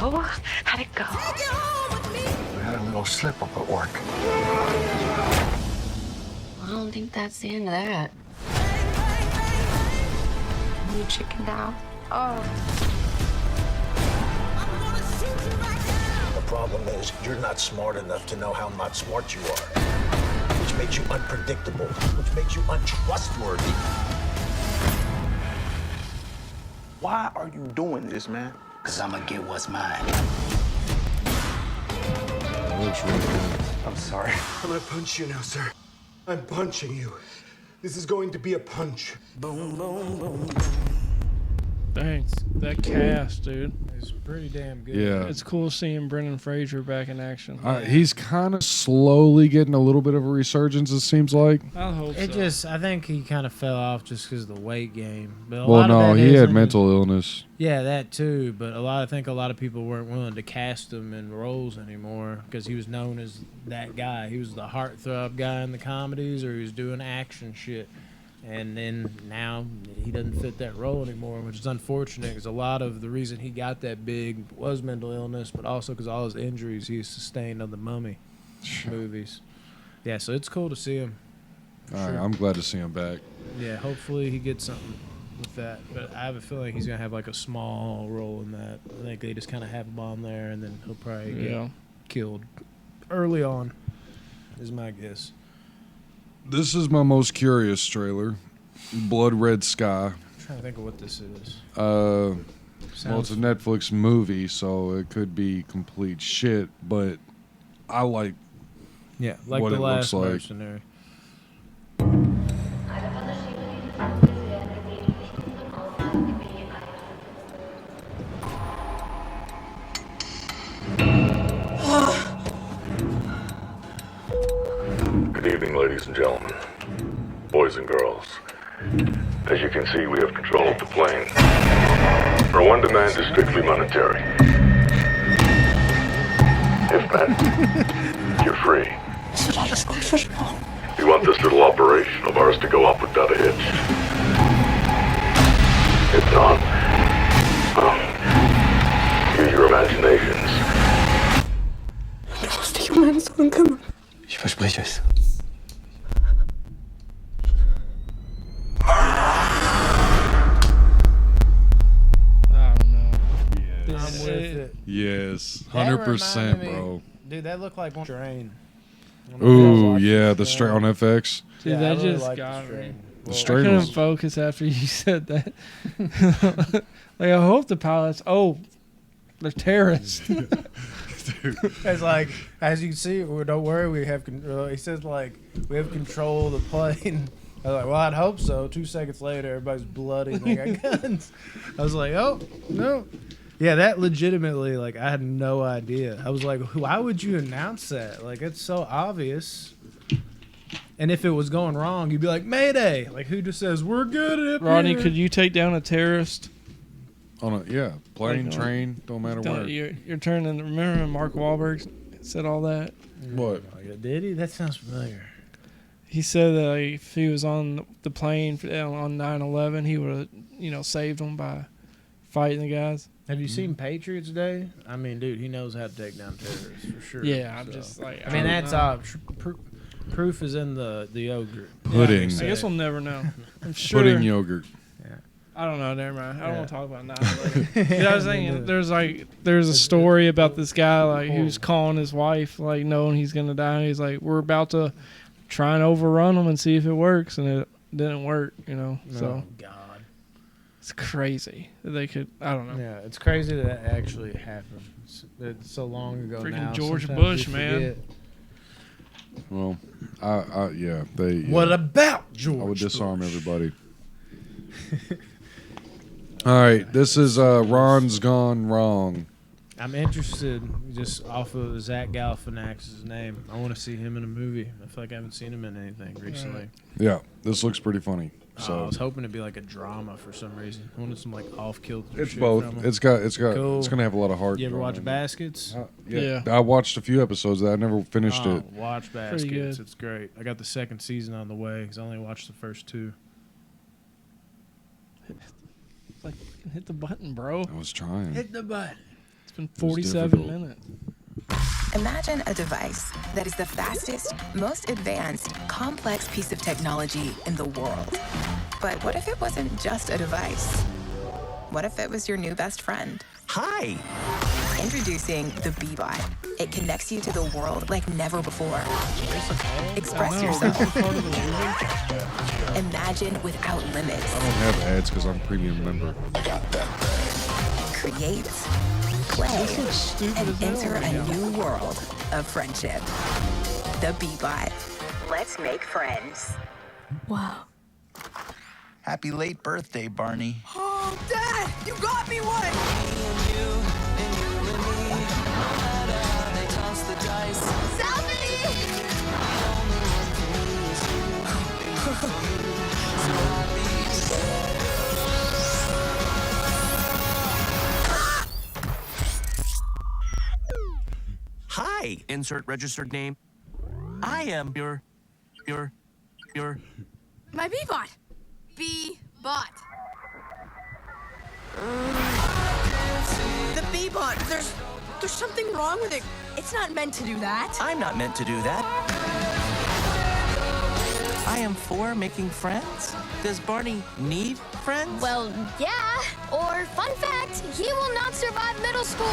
how'd it go? Take you home with me. We had a little slip up at work. I don't think that's the end of that. You chickened out. Oh. I'm gonna shoot you right now. The problem is you're not smart enough to know how not smart you are, which makes you unpredictable, which makes you untrustworthy. Why are you doing this, man? Because I'm going to get what's mine. That looks really good. I'm sorry. I'm gonna punch you now, sir. I'm punching you. This is going to be a punch. Boom, boom, boom. Thanks. That cast, dude. It's pretty damn good. Yeah. It's cool seeing Brendan Fraser back in action. He's kind of slowly getting a little bit of a resurgence, it seems like. I hope so. I think he kind of fell off just because of the weight game. But a Well, lot of no, that he had isn't- mental illness. Yeah, that too. But I think a lot of people weren't willing to cast him in roles anymore because he was known as that guy. He was the heartthrob guy in the comedies, or he was doing action shit. And then now he doesn't fit that role anymore, which is unfortunate because a lot of the reason he got that big was mental illness, but also because all his injuries he sustained on the Mummy movies. Yeah, so it's cool to see him. All right, I'm glad to see him back. Yeah, hopefully he gets something with that. But I have a feeling he's going to have like a small role in that. I think they just kind of have him on there, and then he'll probably get killed early on, is my guess. This is my most curious trailer, Blood Red Sky. I'm trying to think of what this is. Well, it's a Netflix movie, so it could be complete shit, but I like like what the it last looks like. Mercenary. ladies and gentlemen, boys and girls. As you can see, we have control of the plane. Our one demand is strictly monetary. Hitman, you're free. We want this little operation of ours to go off without a hitch. If not, well, use your imaginations. Lass dich um meinen Sohn kümmern. Ich verspreche es. I don't know. I'm with it. Yes, That 100%, reminded me- bro. Dude, that looked like one train. Ooh, yeah, the straight on FX. Dude, Yeah, I that really just like got the me. strain. The I strain couldn't was focus after you said that. Like, I hope the pilots. Oh, they're terrorists. It's like, as you can see, don't worry, we have. He says like we have control of the plane. I was like, well, I'd hope so. 2 seconds later, everybody's bloody and they got guns. I was like, oh no, yeah, that legitimately, like, I had no idea. I was like, why would you announce that? Like, it's so obvious. And if it was going wrong, you'd be like, Mayday! Like, who just says we're good at it? Rodney, could you take down a terrorist? on a plane, Like, train, don't matter where. You're turning. Remember when Mark Wahlberg said all that? What? Did he? That sounds familiar. He said that if he was on the plane on 9/11, he would have, saved them by fighting the guys. Have you seen Patriots Day? I mean, dude, he knows how to take down terrorists for sure. Yeah, I'm just like. I mean, don't that's know. proof is in the yogurt. Pudding. I guess we'll never know. I'm sure. Pudding yogurt. I don't know. Never mind. I don't want to talk about 9/11. I was thinking there's a story about this guy who's calling his wife knowing he's gonna die. He's like, we're about to try and overrun them and see if it works, and it didn't work. So God, it's crazy that they could. I don't know. Yeah, it's crazy that actually happened. It's so long ago Freaking now. George Sometimes Bush, you man. forget. Well, they. What about George? I would disarm Bush? everybody. All right, this is Ron's Gone Wrong. I'm interested, just off of Zach Galifianakis' name. I want to see him in a movie. I feel like I haven't seen him in anything recently. Yeah, this looks pretty funny. So I was hoping it'd be like a drama for some reason. I wanted some off-kilter. it's shit both. from him. It's got. Cool. It's gonna have a lot of heart. You ever going watch in it. Baskets? Yeah. I watched a few episodes. I never finished it. Watch Pretty Baskets. good. It's great. I got the second season on the way because I only watched the first 2. Hit the button, bro. I was trying. Hit the button. It's been 47 difficult. minutes. Imagine a device that is the fastest, most advanced, complex piece of technology in the world. But what if it wasn't just a device? What if it was your new best friend? Hi! Introducing the B-Bot. It connects you to the world like never before. Express yourself. Imagine without limits. I don't have ads because I'm a premium member. Create, play, and enter a new world of friendship. The B-Bot. Let's make friends. Wow. Happy late birthday, Barney. Oh, Dad, you got me one! Hi! Insert registered name. I am your... My B-Bot. B-Bot. The B-Bot. There's something wrong with it. It's not meant to do that. I'm not meant to do that. I am for making friends. Does Barney need friends? Well, yeah. Or, fun fact, he will not survive middle school.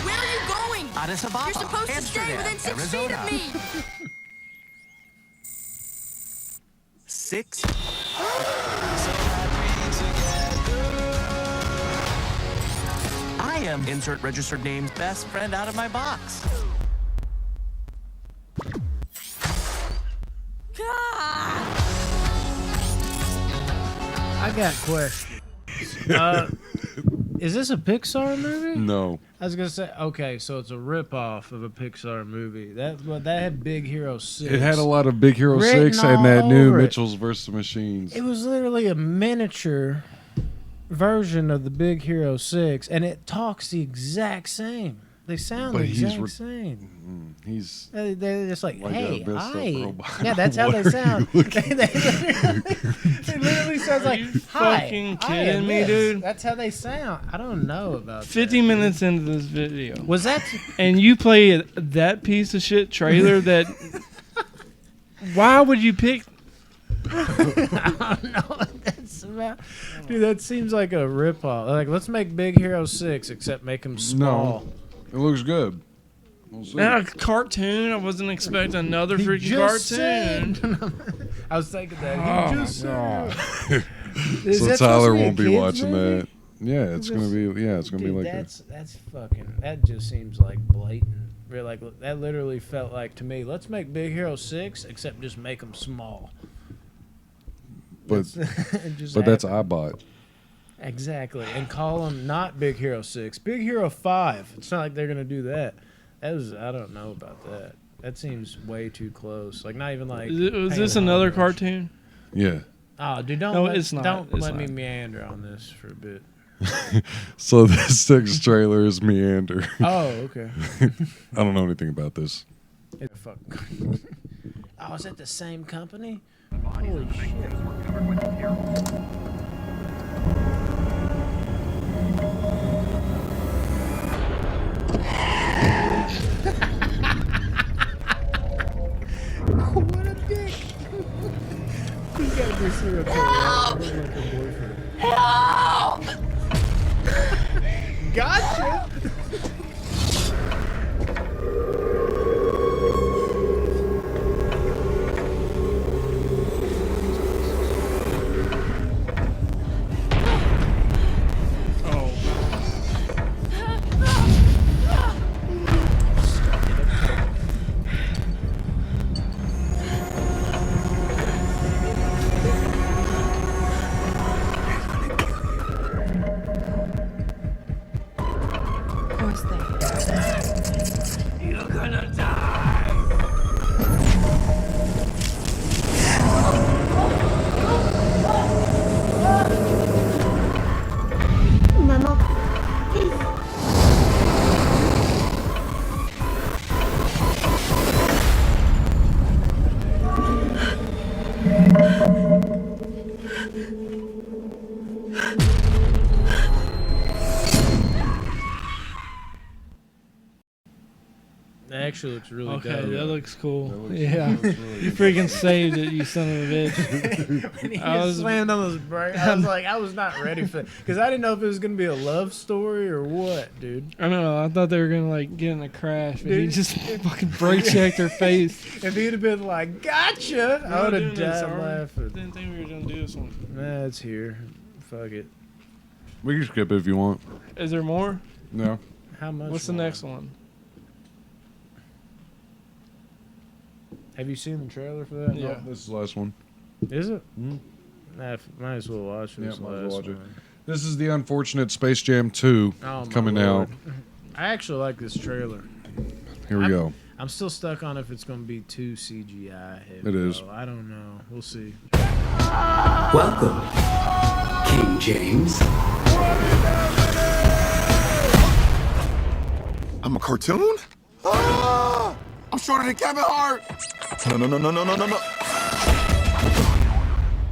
Where are you going? Addis Ababa, You're supposed to stay Amsterdam, within 6 feet Arizona. of me. 6. I am insert registered name's best friend out of my box. I got questions. Is this a Pixar movie? No. I was gonna say, okay, so it's a ripoff of a Pixar movie. That had Big Hero 6. It had a lot of Big Hero written 6 and that all new over it. Mitchell's vs. the Machines. It was literally a miniature version of the Big Hero 6, and it talks the exact same. They sound the exact same. They're just like, hey, hi. Yeah, that's how they sound. It literally sounds like, hi. Fucking I am kidding me, this. dude? That's how they sound. I don't know about 50 minutes into this video. Was that? And you play that piece of shit trailer that. Why would you pick? I don't know what that's about. Dude, that seems like a ripoff. Like, let's make Big Hero 6, except make him small. No, it looks good. We'll see. Now, a cartoon. I wasn't expecting another freaking cartoon. I was thinking that. He just said. So Tyler won't be watching that. Yeah, it's gonna be. Yeah, it's gonna be like that's fucking. That just seems like blatant. Really, like that literally felt like to me. Let's make Big Hero 6, except just make them small. But that's iBot. Exactly, and call them not Big Hero 6, Big Hero 5. It's not like they're gonna do that. I don't know about that. That seems way too close. Like not even like. Was this another cartoon? Yeah. Oh, dude, it's not. Don't It's let me not. meander on this for a bit. So this next trailer is Meander. Oh, okay. I don't know anything about this. Fuck. Oh, is that the same company? Holy shit. What a dick. He's got to be serial killer. Help! Gotcha! Actually looks really okay, dope. that looks cool. Yeah. You freaking saved it, you son of a bitch. And he just slammed on those brakes. I was like, I was not ready for that. Because I didn't know if it was going to be a love story or what, dude. I don't know. I thought they were going to like get in a crash, but he just fucking brake checked her face. If he'd have been like, gotcha, I would have died I laughing. didn't think we were going to do this one. Nah, it's here. Fuck it. We can skip it if you want. Is there more? No. How much? What's the next one? Have you seen the trailer for that? Yeah. No, this is the last one. Is it? Mm-hmm. Nah, might as well watch this last one. This is the unfortunate Space Jam 2 coming out. I actually like this trailer. Here we go. I'm still stuck on if it's going to be too CGI heavy. It is. I don't know. We'll see. Welcome, King James. I'm a cartoon? Ah! I'm shorter than Kevin Hart!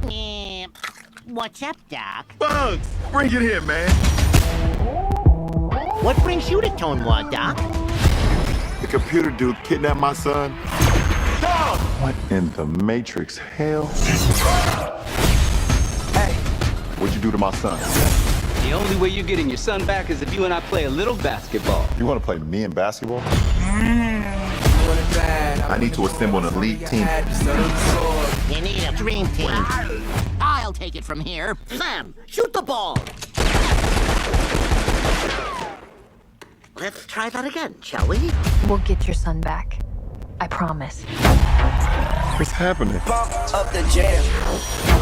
No. What's up, Doc? Bugs! Bring it here, man! What brings you to Tonewad, Doc? The computer dude kidnapped my son. What in the Matrix hell? Hey! What'd you do to my son? The only way you're getting your son back is if you and I play a little basketball. You want to play me in basketball? I need to assemble an elite team. You need a dream team. I'll take it from here. Sam, shoot the ball. Let's try that again, shall we? We'll get your son back. I promise. What's happening? Up the jam.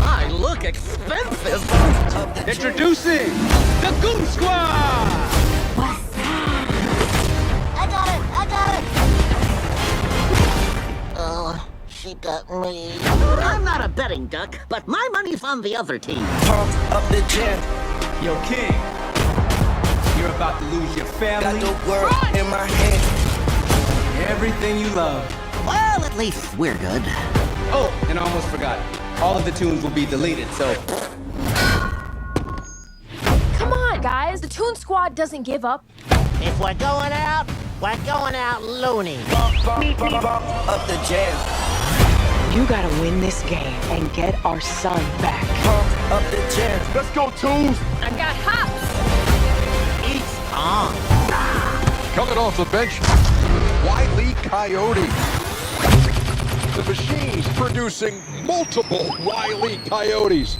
I look expensive. Introducing the Goon Squad! I got it! Oh, she got me. I'm not a betting duck, but my money's on the other team. Pump up the jam. Yo, King, you're about to lose your family. Got the world in my hand. Everything you love. Well, at least we're good. Oh, and I almost forgot. All of the tunes will be deleted, so... Come on, guys. The Toon Squad doesn't give up. If we're going out loony. Bump up the jam. You gotta win this game and get our son back. Pump up the jam. Let's go, Toons. I got hops. It's on. Coming off the bench, Wile E. Coyote. The machine's producing multiple Wile E. Coyotes.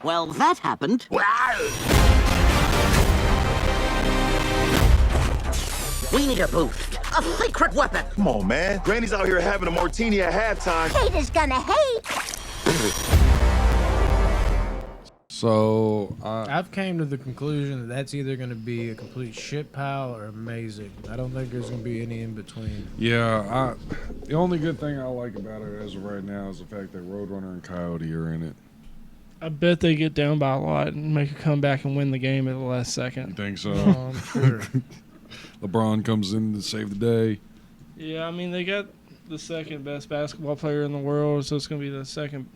Well, that happened. We need a boost. A secret weapon. Come on, man. Granny's out here having a martini at halftime. Haters gonna hate. So I've came to the conclusion that that's either going to be a complete shit pile or amazing. I don't think there's going to be any in between. yeah, the only good thing I like about it as of right now is the fact that Roadrunner and Coyote are in it. I bet they get down by a lot and make a comeback and win the game at the last second. You think so? I'm sure. LeBron comes in to save the day. Yeah, I mean, they got the second best basketball player in the world, so it's going to be the second,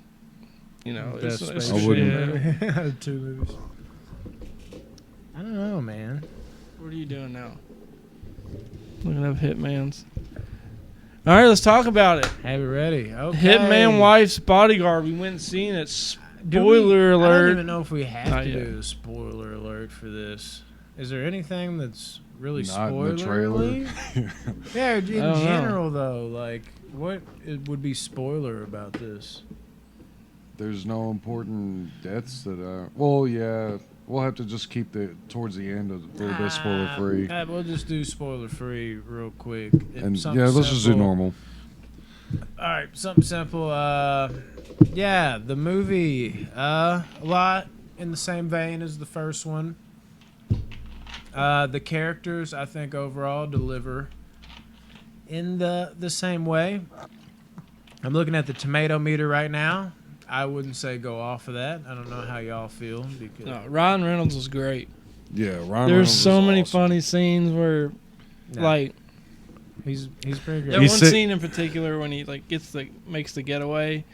you know. Best It's space movie. yeah. 2 movies. I don't know, man. What are you doing now? Looking up Hitman's. All right, let's talk about it. Have it ready. Okay. Hitman Wife's Bodyguard. We went and seen it. Spoiler alert. I don't even know if we have Not to yet. do a spoiler alert for this. Is there anything that's really Not in the spoiler-y? Yeah, in don't know. general, though, like, what would be spoiler about this? There's no important deaths that well, yeah, we'll have to just keep towards the end a little bit spoiler free. We'll just do spoiler free real quick. And Something yeah, let's just do simple. normal. All right, something simple. Yeah, the movie, a lot in the same vein as the first one. The characters, I think, overall deliver in the same way. I'm looking at the tomato meter right now. I wouldn't say go off of that. I don't know how y'all feel. Because No, Ryan Reynolds was great. Yeah, Ryan There's Reynolds so is many awesome. funny scenes where, Yeah. like, he's pretty good. that He's one sit- scene in particular when he like makes the getaway,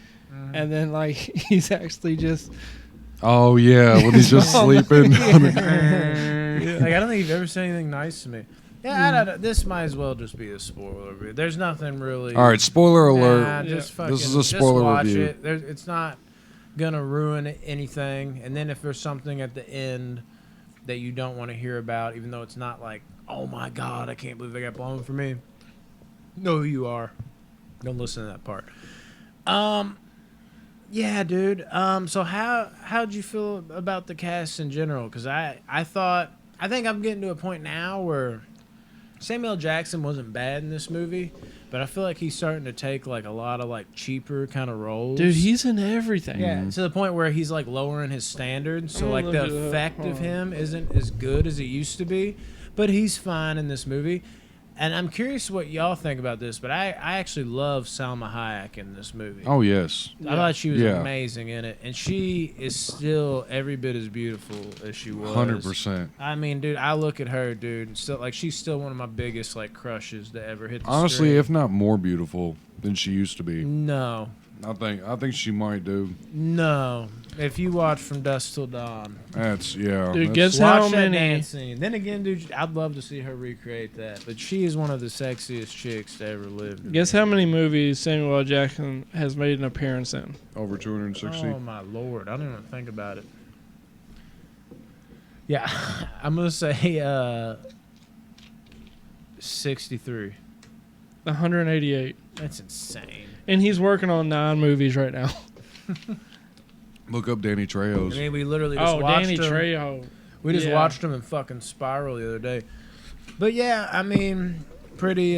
and then like he's actually just Oh yeah, when he's just sleeping. Like, I don't think you've ever said anything nice to me. Yeah, I don't, this might as well just be a spoiler. There's nothing really. All right, spoiler alert. Nah, just fucking, This is a spoiler just watch review. it. It's not gonna ruin anything. And then if there's something at the end that you don't want to hear about, even though it's not like, oh my god, I can't believe they got blown for me. No, you are. Don't listen to that part. Yeah, dude. So how'd you feel about the cast in general? Because I think I'm getting to a point now where Samuel L. Jackson wasn't bad in this movie, but I feel like he's starting to take like a lot of like cheaper kind of roles. dude. He's in everything. Yeah, to the point where he's like lowering his standards. So Oh, like look at the that. effect of Hold on. him isn't as good as it used to be, but he's fine in this movie. And I'm curious what y'all think about this, but I actually love Salma Hayek in this movie. Oh yes. I thought she was Yeah. amazing in it, and she is still every bit as beautiful as she was. 100%. I mean, dude, I look at her, dude, and still like she's still one of my biggest like crushes to ever hit the Honestly, screen. if not more beautiful than she used to be. No. I think she might do. No. If you watch From Dusk Till Dawn. That's yeah. Dude, that's- guess how Watch that many? dance scene. Then again, dude, I'd love to see her recreate that. But she is one of the sexiest chicks to ever live. Guess how many movies Samuel L. Jackson has made an appearance in? over 260. Oh my lord, I don't even think about it. Yeah, I'm gonna say 63. 188. That's insane. And he's working on 9 movies right now. Look up Danny I Trejo's. mean, we literally just watched Danny him. Trejo. We just watched them in fucking Spiral the other day. But yeah, I mean, pretty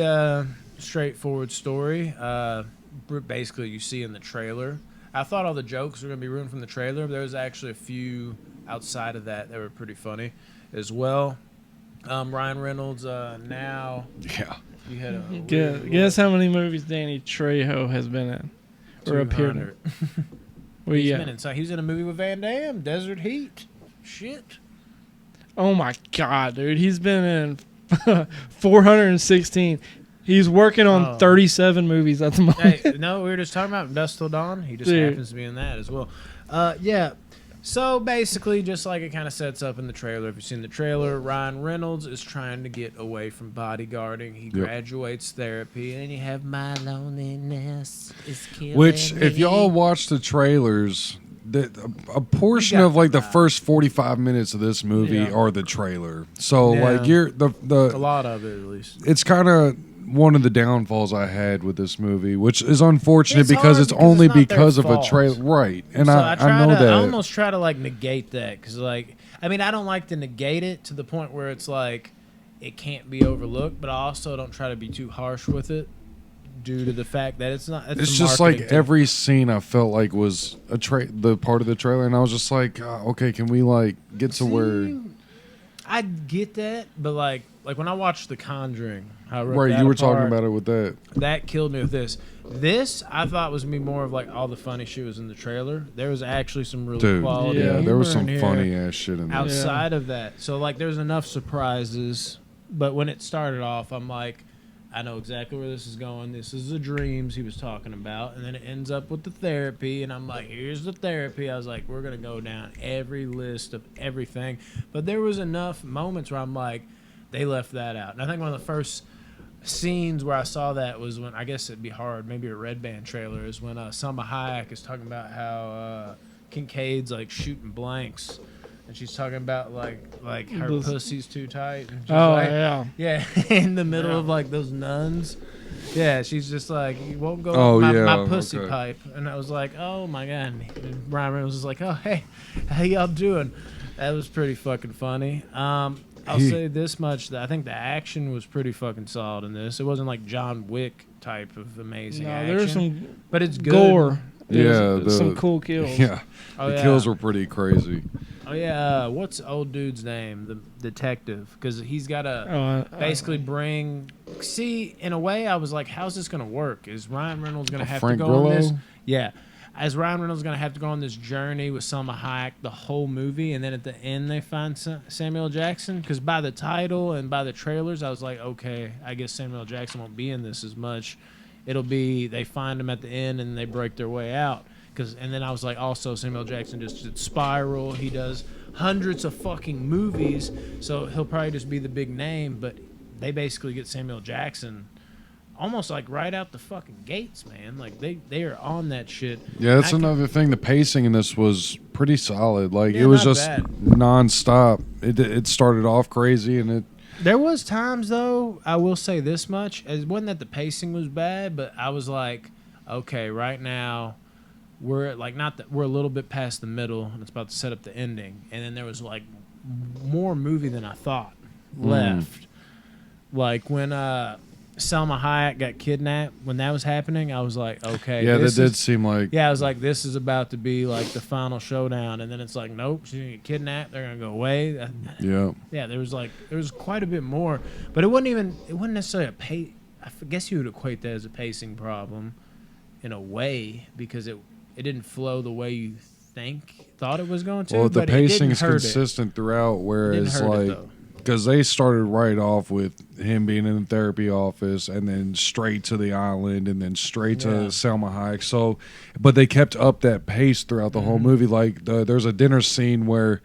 straightforward story. Basically, you see in the trailer. I thought all the jokes were going to be ruined from the trailer, but there was actually a few outside of that were pretty funny as well. Ryan Reynolds, now... Yeah. You had a guess how many movies Danny Trejo has been in? Or appeared in? He was in a movie with Van Damme, Desert Heat. Shit. Oh my God, dude. He's been in 416. He's working on 37 movies at the moment. Hey, no, we were just talking about Dusk Till Dawn. He just happens to be in that as well. Yeah. So basically, just like it kind of sets up in the trailer, if you've seen the trailer, Ryan Reynolds is trying to get away from bodyguarding. He graduates therapy, and you have My Loneliness is Killing Which, Me. if y'all watch the trailers, a portion of like the first 45 minutes of this movie are the trailer. So like you're the a lot of it at least. It's kind of one of the downfalls I had with this movie, which is unfortunate It's because hard it's because only it's not because their of a fault. trailer, right? And So I know that. I almost try to like negate that because like I mean I don't like to negate it to the point where it's like it can't be overlooked, but I also don't try to be too harsh with it due to the fact that it's not. It's just like every scene I felt like was the part of the trailer, and I was just like, okay, can we like get to where? I get that, but like when I watched The Conjuring, how Right, you were talking about it with that. That killed me with this. This I thought was gonna be more of like all the funny shit was in the trailer. There was actually some really quality. Yeah, there was humor some in funny here ass shit in there. outside of that. So like, there's enough surprises. But when it started off, I'm like, I know exactly where this is going. This is the dreams he was talking about, and then it ends up with the therapy, and I'm like, here's the therapy. I was like, we're gonna go down every list of everything. But there was enough moments where I'm like, they left that out. And I think one of the first scenes where I saw that was when, I guess it'd be hard, maybe a Red Band trailer, is when Salma Hayek is talking about how Kincaid's like shooting blanks, and she's talking about like her pussy's too tight. And she's yeah, in the middle of like those nuns. Yeah, she's just like, you won't go my pussy pipe. And I was like, oh my God. And Ryan Reynolds was like, oh hey, how y'all doing? That was pretty fucking funny. I'll say this much, that I think the action was pretty fucking solid in this. It wasn't like John Wick type of amazing action. There's some but it's good. Gore. There's some cool kills. Yeah, the kills were pretty crazy. Oh yeah, what's the old dude's name? The detective, because he's got to basically bring. See, in a way, I was like, "How's this gonna work? Is Ryan Reynolds gonna have Frank to go on this?" Grillo? Yeah, as Ryan Reynolds gonna have to go on this journey with Salma Hayek the whole movie, and then at the end they find Samuel Jackson. Because by the title and by the trailers, I was like, okay, I guess Samuel Jackson won't be in this as much. It'll be they find him at the end and they break their way out. And then I was like, also Samuel Jackson just did Spiral. He does hundreds of fucking movies, so he'll probably just be the big name. But they basically get Samuel Jackson almost like right out the fucking gates, man. Like they are on that shit. Yeah, that's another thing. The pacing in this was pretty solid. Like Yeah, it was not just bad. nonstop. It started off crazy and it. There was times though, I will say this much. It wasn't that the pacing was bad, but I was like, okay, right now we're like we're a little bit past the middle and it's about to set up the ending. And then there was like more movie than I thought left. Like when Salma Hayek got kidnapped, when that was happening, I was like, okay. Yeah, that did seem like. Yeah, I was like, this is about to be like the final showdown. And then it's like, nope, she's going to get kidnapped. They're going to go away. Yeah. Yeah, there was quite a bit more. But it wasn't necessarily I guess you would equate that as a pacing problem in a way because it didn't flow the way you thought it was going to. Well, the but pacing it is didn't hurt consistent throughout, whereas hurt it, like. though. Because they started right off with him being in the therapy office and then straight to the island and then straight to Salma Hayek. So, but they kept up that pace throughout the whole movie. Like there's a dinner scene where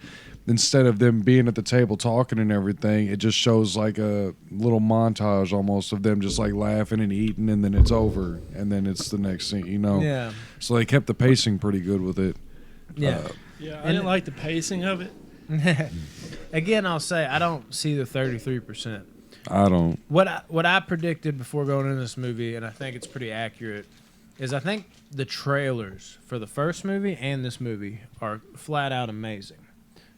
instead of them being at the table talking and everything, it just shows like a little montage almost of them just like laughing and eating and then it's over and then it's the next scene, you know? Yeah. So they kept the pacing pretty good with it. Yeah. I didn't like the pacing of it. Again, I'll say I don't see the 33%. I don't. What I predicted before going into this movie, and I think it's pretty accurate, is I think the trailers for the first movie and this movie are flat out amazing.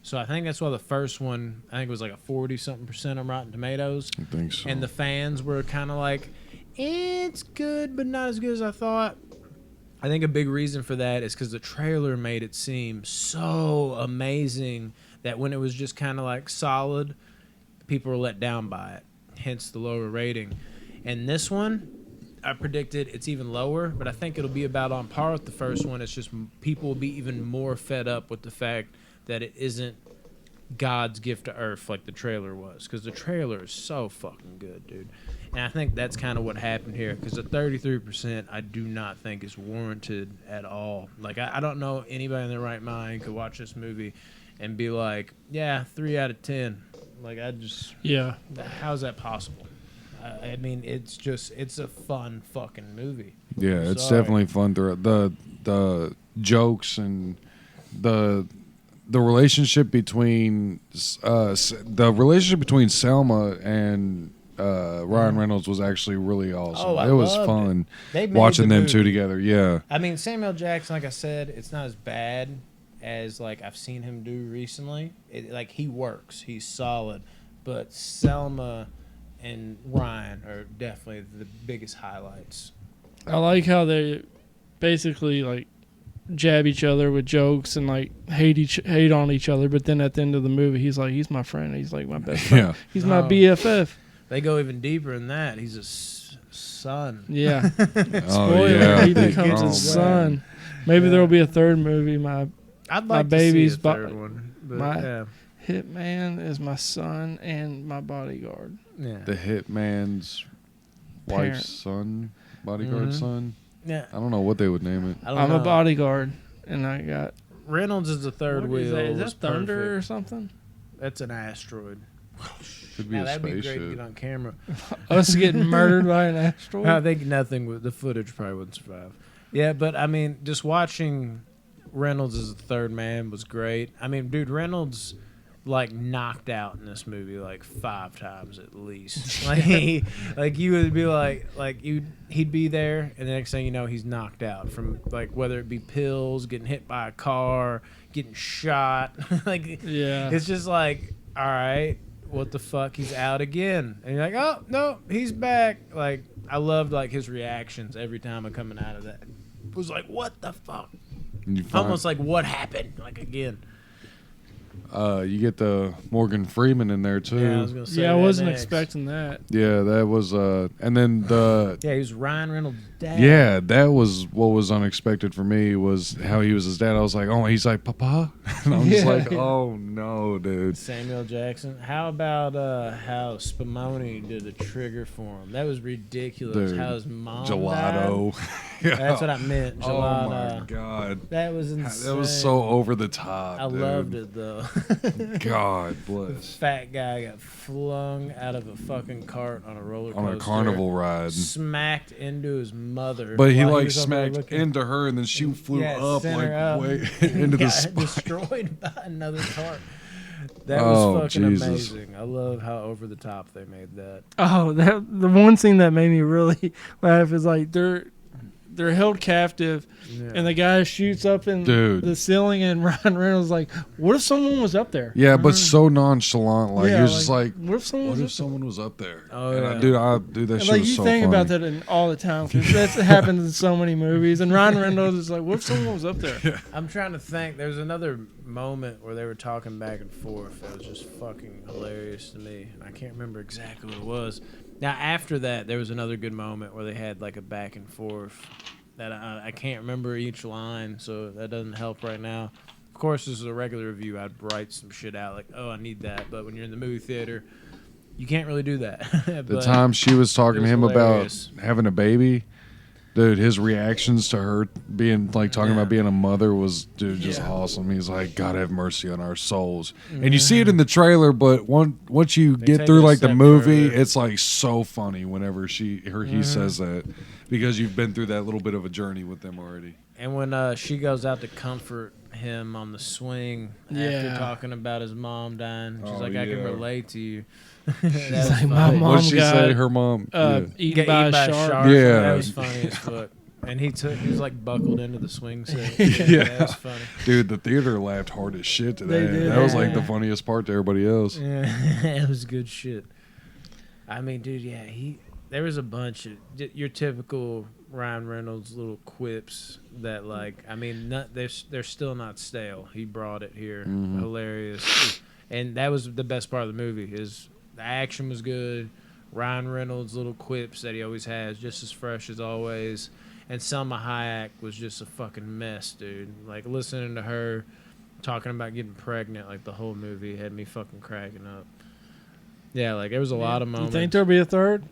So I think that's why the first one, I think it was like a 40-something% on Rotten Tomatoes. I think so. And the fans were kind of like, it's good, but not as good as I thought. I think a big reason for that is because the trailer made it seem so amazing that when it was just kind of like solid, people were let down by it. Hence the lower rating. And this one, I predicted it's even lower, but I think it'll be about on par with the first one. It's just people will be even more fed up with the fact that it isn't God's gift to Earth like the trailer was, because the trailer is so fucking good, dude. And I think that's kind of what happened here, because the 33% I do not think is warranted at all. Like, I don't know anybody in their right mind could watch this movie and be like, yeah, 3 out of 10. Like, how's that possible? I mean, it's a fun fucking movie. Yeah, it's definitely fun. The jokes and the relationship between Selma and Ryan Reynolds was actually really awesome. Oh, it was fun watching them two together. Yeah. I mean, Samuel Jackson, like I said, it's not as bad as like I've seen him do recently. Like he works, he's solid, but Selma and Ryan are definitely the biggest highlights. I like how they basically like jab each other with jokes and like hate on each other, but then at the end of the movie, he's like, he's my friend. He's like my best friend. Yeah. He's my BFF. They go even deeper than that. He's a son. Yeah. Spoiler, he becomes his son. Maybe there'll be a third movie. I'd like to see a third one. But Hitman is my son and my bodyguard. Yeah. The Hitman's wife's son, bodyguard son. Yeah. I don't know what they would name it. I'm a bodyguard, and I got Reynolds is the third wheel. Is that Thunder or something? That's an asteroid. Could be a that'd spaceship. be great to get on camera. Us getting murdered by an asteroid? I think nothing with the footage probably wouldn't survive. Yeah, but I mean, just watching Reynolds as the third man was great. I mean, dude, Reynolds like knocked out in this movie like 5 times at least. Like you would be like he'd be there, and the next thing you know, he's knocked out from like whether it be pills, getting hit by a car, getting shot. It's just like, all right, what the fuck? He's out again, and you're like, oh no, he's back. Like I loved like his reactions every time coming out of that. It was like, what the fuck? Almost like what happened? Like again. You get the Morgan Freeman in there too. Yeah, I was gonna say I wasn't expecting that. Yeah, that was and then the he was Ryan Reynolds' dad. Yeah, that was what was unexpected for me, was how he was his dad. I was like, oh, he's like Papa, and I'm just like, oh no, dude. Samuel Jackson. How about how Spumoni did a trigger for him? That was ridiculous. Dude, how his mom Gelato. died. That's what I meant. Gelato. Oh my god, that was insane. That was so over the top. I loved it though. God bless. Fat guy got flung out of a fucking cart on a roller coaster. On a carnival ride. Smacked into his mother. But he like smacked into her, and then she flew up like way into the spike. Destroyed by another cart. That was fucking amazing. I love how over the top they made that. Oh, the one scene that made me really laugh is like they're held captive, and the guy shoots up in the ceiling, and Ryan Reynolds is like, what if someone was up there? Yeah, but so nonchalant. Like, you're just like, what if someone was up there? Oh, and yeah. Dude, that shit like, was you so think funny. about that all the time, because that happens in so many movies, and Ryan Reynolds is like, what if someone was up there? Yeah. I'm trying to think. There's another moment where they were talking back and forth that was just fucking hilarious to me. I can't remember exactly what it was. Now, after that, there was another good moment where they had like a back and forth that I can't remember each line, so that doesn't help right now. Of course, this is a regular review. I'd write some shit out like, oh, I need that. But when you're in the movie theater, you can't really do that. The time she was talking to him hilarious. About having a baby, dude, his reactions to her being like talking about being a mother was, dude, just awesome. He's like, God have mercy on our souls. And you see it in the trailer, but once you get through like the movie, it's like so funny whenever he says that, because you've been through that little bit of a journey with them already. And when she goes out to comfort him on the swing after talking about his mom dying, she's like, I can relate to you. Like, my mom What'd she say? Her mom eaten by a shark. Yeah. That was funny as fuck. And he was like buckled into the swing set. Yeah, that was funny. Dude, the theater laughed hard as shit to that. did. That was like the funniest part to everybody else. Yeah, it was good shit. I mean, dude, yeah, there was a bunch of your typical Ryan Reynolds little quips that, like, I mean, they're still not stale. He brought it here, hilarious, and that was the best part of the movie. The action was good. Ryan Reynolds' little quips that he always has, just as fresh as always. And Selma Hayek was just a fucking mess, dude. Like, listening to her talking about getting pregnant, like, the whole movie had me fucking cracking up. Yeah, like, there was a lot of moments. You think there'll be a third?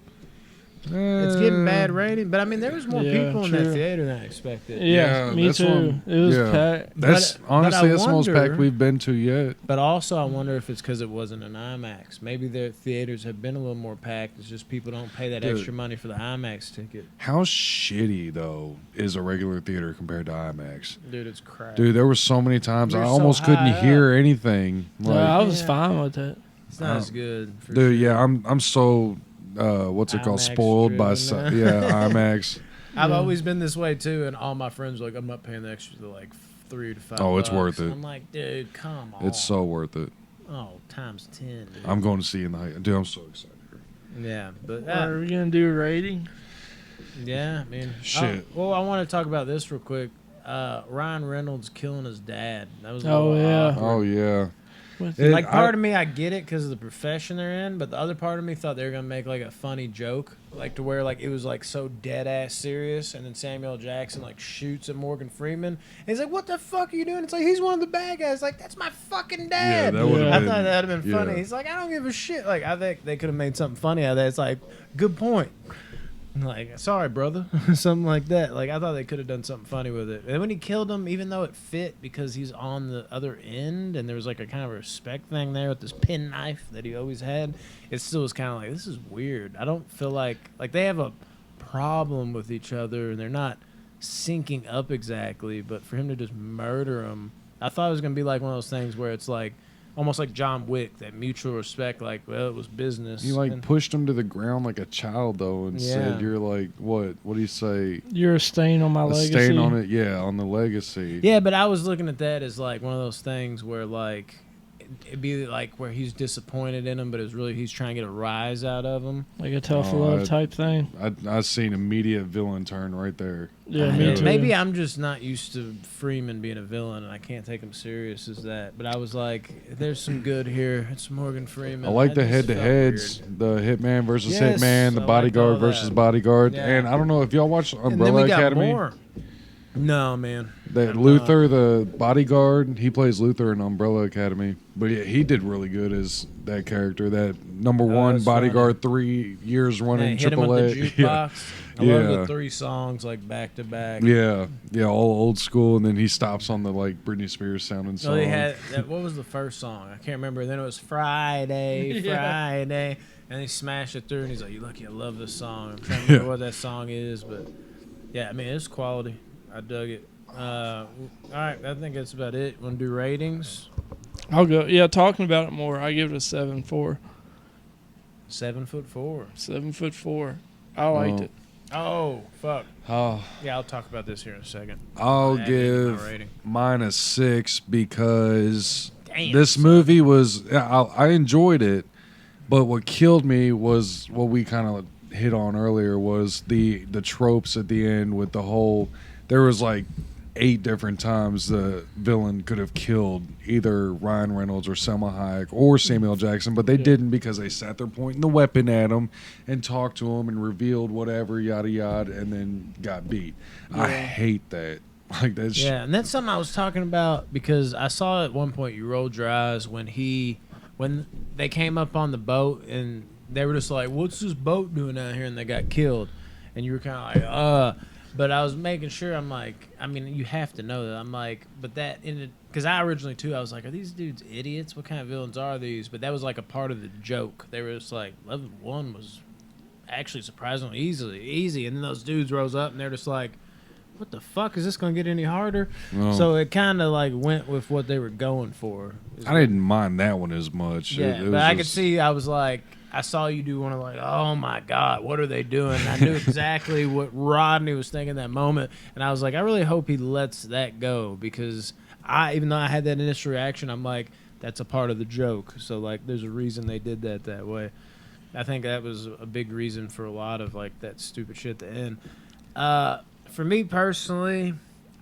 It's getting bad rating, but I mean, there was more people in that theater than I expected. Yeah, me too. It was packed. That's honestly that's the most packed we've been to yet. But also, I wonder if it's because it wasn't an IMAX. Maybe their theaters have been a little more packed. It's just people don't pay that extra money for the IMAX ticket. How shitty though is a regular theater compared to IMAX? Dude, it's crap. Dude, there were so many times I almost couldn't hear anything. Like, I was fine with it. It's not as good. Dude, yeah, I'm so. What's it called? Spoiled by IMAX. I've always been this way too, and all my friends are like, I'm not paying the extra to like $3 to $5. Oh, it's worth it. I'm like, dude, come on. It's so worth it. Oh, times 10. Dude. I'm going to see in the height. Dude, I'm so excited. Yeah, but are we gonna do a rating? Yeah, I mean, shit. Well, I want to talk about this real quick. Ryan Reynolds killing his dad. That was awkward. Oh yeah. Like, part of me, I get it because of the profession they're in, but the other part of me thought they were gonna make like a funny joke, like to where like it was like so dead ass serious, and then Samuel Jackson like shoots at Morgan Freeman, and he's like, "What the fuck are you doing?" It's like, he's one of the bad guys. Like, that's my fucking dad. Yeah, I thought that'd have been funny. He's like, I don't give a shit. Like, I think they could have made something funny out of that. It's like, good point. Like, sorry, brother. Something like that. Like, I thought they could have done something funny with it. And when he killed him, even though it fit because he's on the other end and there was like a kind of respect thing there with this penknife that he always had, it still was kind of like, this is weird. I don't feel like they have a problem with each other and they're not syncing up exactly, but for him to just murder him, I thought it was going to be like one of those things where it's like, almost like John Wick, that mutual respect, like, well, it was business. You like pushed him to the ground like a child though, and said, "You're like what? What do you say? You're a stain on my legacy." Stain on it, yeah, on the legacy. Yeah, but I was looking at that as like one of those things where like it'd be like where he's disappointed in him, but it's really he's trying to get a rise out of him, like a tough love type thing. I seen immediate villain turn right there. Yeah, maybe I'm just not used to Freeman being a villain, and I can't take him serious as that. But I was like, there's some good here. It's Morgan Freeman. I like the head-to-heads, the Hitman versus Hitman, the Bodyguard versus Bodyguard, and I don't know if y'all watch Umbrella Academy. More. No, man. That Luther, the Bodyguard, he plays Luther in Umbrella Academy. But yeah, he did really good as that character. That #1 Bodyguard, 3 years running hit him with AAA. the jukebox. I love the 3 songs like back to back. Yeah, all old school, and then he stops on the like Britney Spears sounding song. No, they had what was the first song? I can't remember. Then it was Friday, Friday, and they smashed it through. And he's like, "You lucky, I love this song." I'm trying to remember what that song is, but yeah, I mean it's quality. I dug it. All right, I think that's about it. Want to do ratings? I'll go. Yeah, talking about it more, I give it a 7.4. 7'4". 7'4". I liked it. Oh fuck. Oh yeah, I'll talk about this here in a second. I'll give mine a 6 because this movie was. I enjoyed it, but what killed me was what we kind of hit on earlier was the tropes at the end with the whole. There was like 8 different times the villain could have killed either Ryan Reynolds or Selma Hayek or Samuel Jackson, but they didn't because they sat there pointing the weapon at him and talked to him and revealed whatever, yada yada, and then got beat. I hate that. Like that's and that's something I was talking about because I saw at one point you rolled your eyes when they came up on the boat and they were just like, "What's this boat doing out here?" and they got killed, and you were kind of like, But I was making sure, I'm like, I mean, you have to know that. I'm like, but that, because I originally, too, I was like, are these dudes idiots? What kind of villains are these? But that was like a part of the joke. They were just like, level 1 was actually surprisingly easy. And then those dudes rose up and they're just like, what the fuck? Is this going to get any harder? No. So it kind of like went with what they were going for. I didn't mind that one as much. Yeah, but I could see, I was like, I saw you do one of like, oh my God, what are they doing? And I knew exactly what Rodney was thinking that moment, and I was like, I really hope he lets that go, because even though I had that initial reaction, I'm like, that's a part of the joke. So like, there's a reason they did that way. I think that was a big reason for a lot of like that stupid shit at the end. For me personally,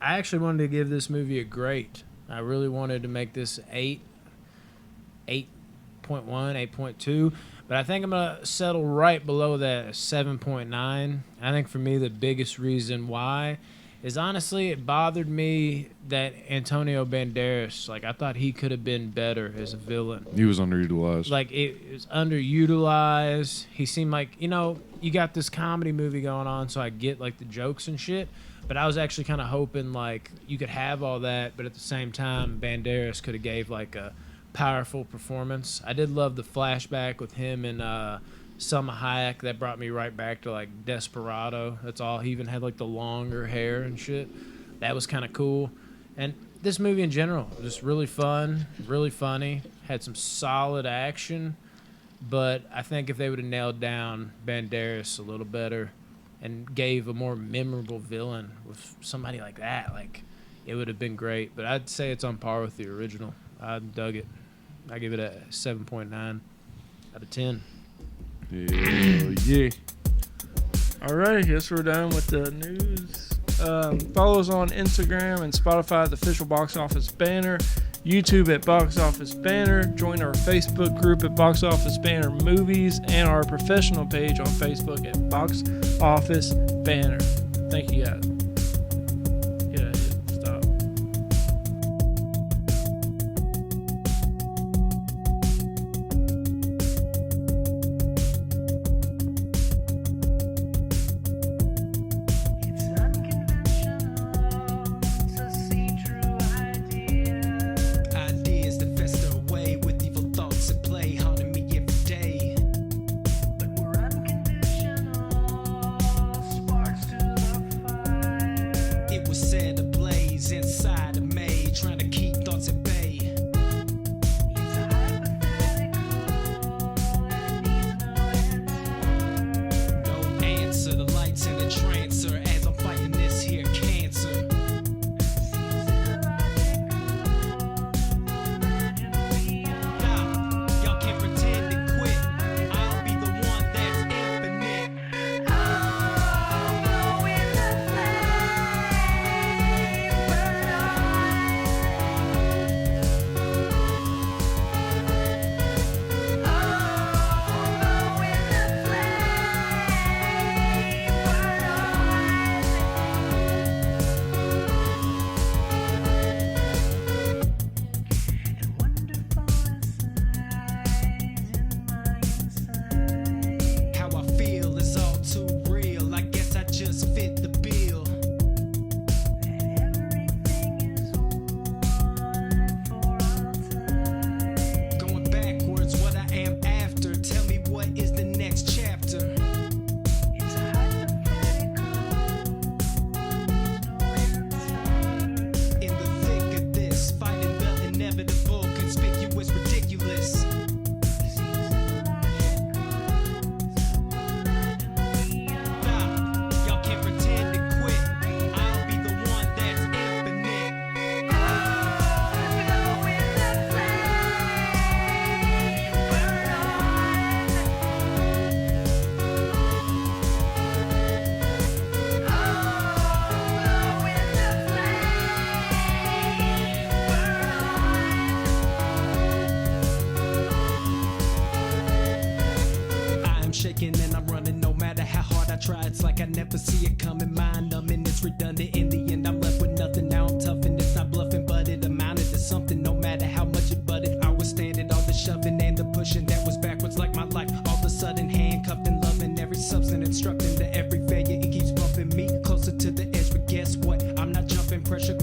I actually wanted to give this movie a great. I really wanted to make this 8.1, 8.2, but I think I'm going to settle right below that 7.9. I think for me the biggest reason why is honestly it bothered me that Antonio Banderas, like I thought he could have been better as a villain. He was underutilized. Like it was underutilized. He seemed like, you know, you got this comedy movie going on, so I get like the jokes and shit, but I was actually kind of hoping like you could have all that, but at the same time Banderas could have gave like a powerful performance. I did love the flashback with him and Selma Hayek. That brought me right back to like Desperado. That's all. He even had like the longer hair and shit. That was kind of cool. And this movie in general, just really fun, really funny. Had some solid action, but I think if they would have nailed down Banderas a little better and gave a more memorable villain with somebody like that, like it would have been great. But I'd say it's on par with the original. I dug it. I give it a 7.9 out of 10. Yeah. All right, guess we're done with the news. Follow us on Instagram and Spotify, the official Box Office Banner. YouTube at Box Office Banner. Join our Facebook group at Box Office Banner Movies and our professional page on Facebook at Box Office Banner. Thank you guys. Yeah, stop. Ideas that fester away with evil thoughts at play, haunting me every day. But we're unconditional, sparks to the fire. It was set ablaze inside of me, trying to keep thoughts at bay. It's a hypothetical that needs no answer. The lights in the trancer as I'm fighting this here cancer. Y'all can't pretend to quit. I'll be the one that's infinite. Oh, in the flame, burn on. Oh, in the flame, burn and wonderful how I feel is all too real. I guess I just fit the bill. Everything is one for all time. Going backwards, what I am after. Tell me what is the next chapter. It's a hypothetical. In the thick of this, fighting the inevitable, conspicuous, ridiculous. Y'all can't pretend to quit. I'll be the one that's infinite. Oh, in the flame, burn on. Oh, in the flame, burn on. I'm shaking and I'm running no matter how hard I try. It's like I never see it coming. Mind numbing, it's redundant. In the end, I'm left with nothing. Now I'm tough and it's not bluffing, but it amounted to something. No matter how much it butted, I was standing all the shoving and the pushing that was backwards like my life. All of a sudden, handcuffed and loving every substance, instructing to every failure. It keeps bumping me closer to the edge, but guess what? I'm not jumping. Pressure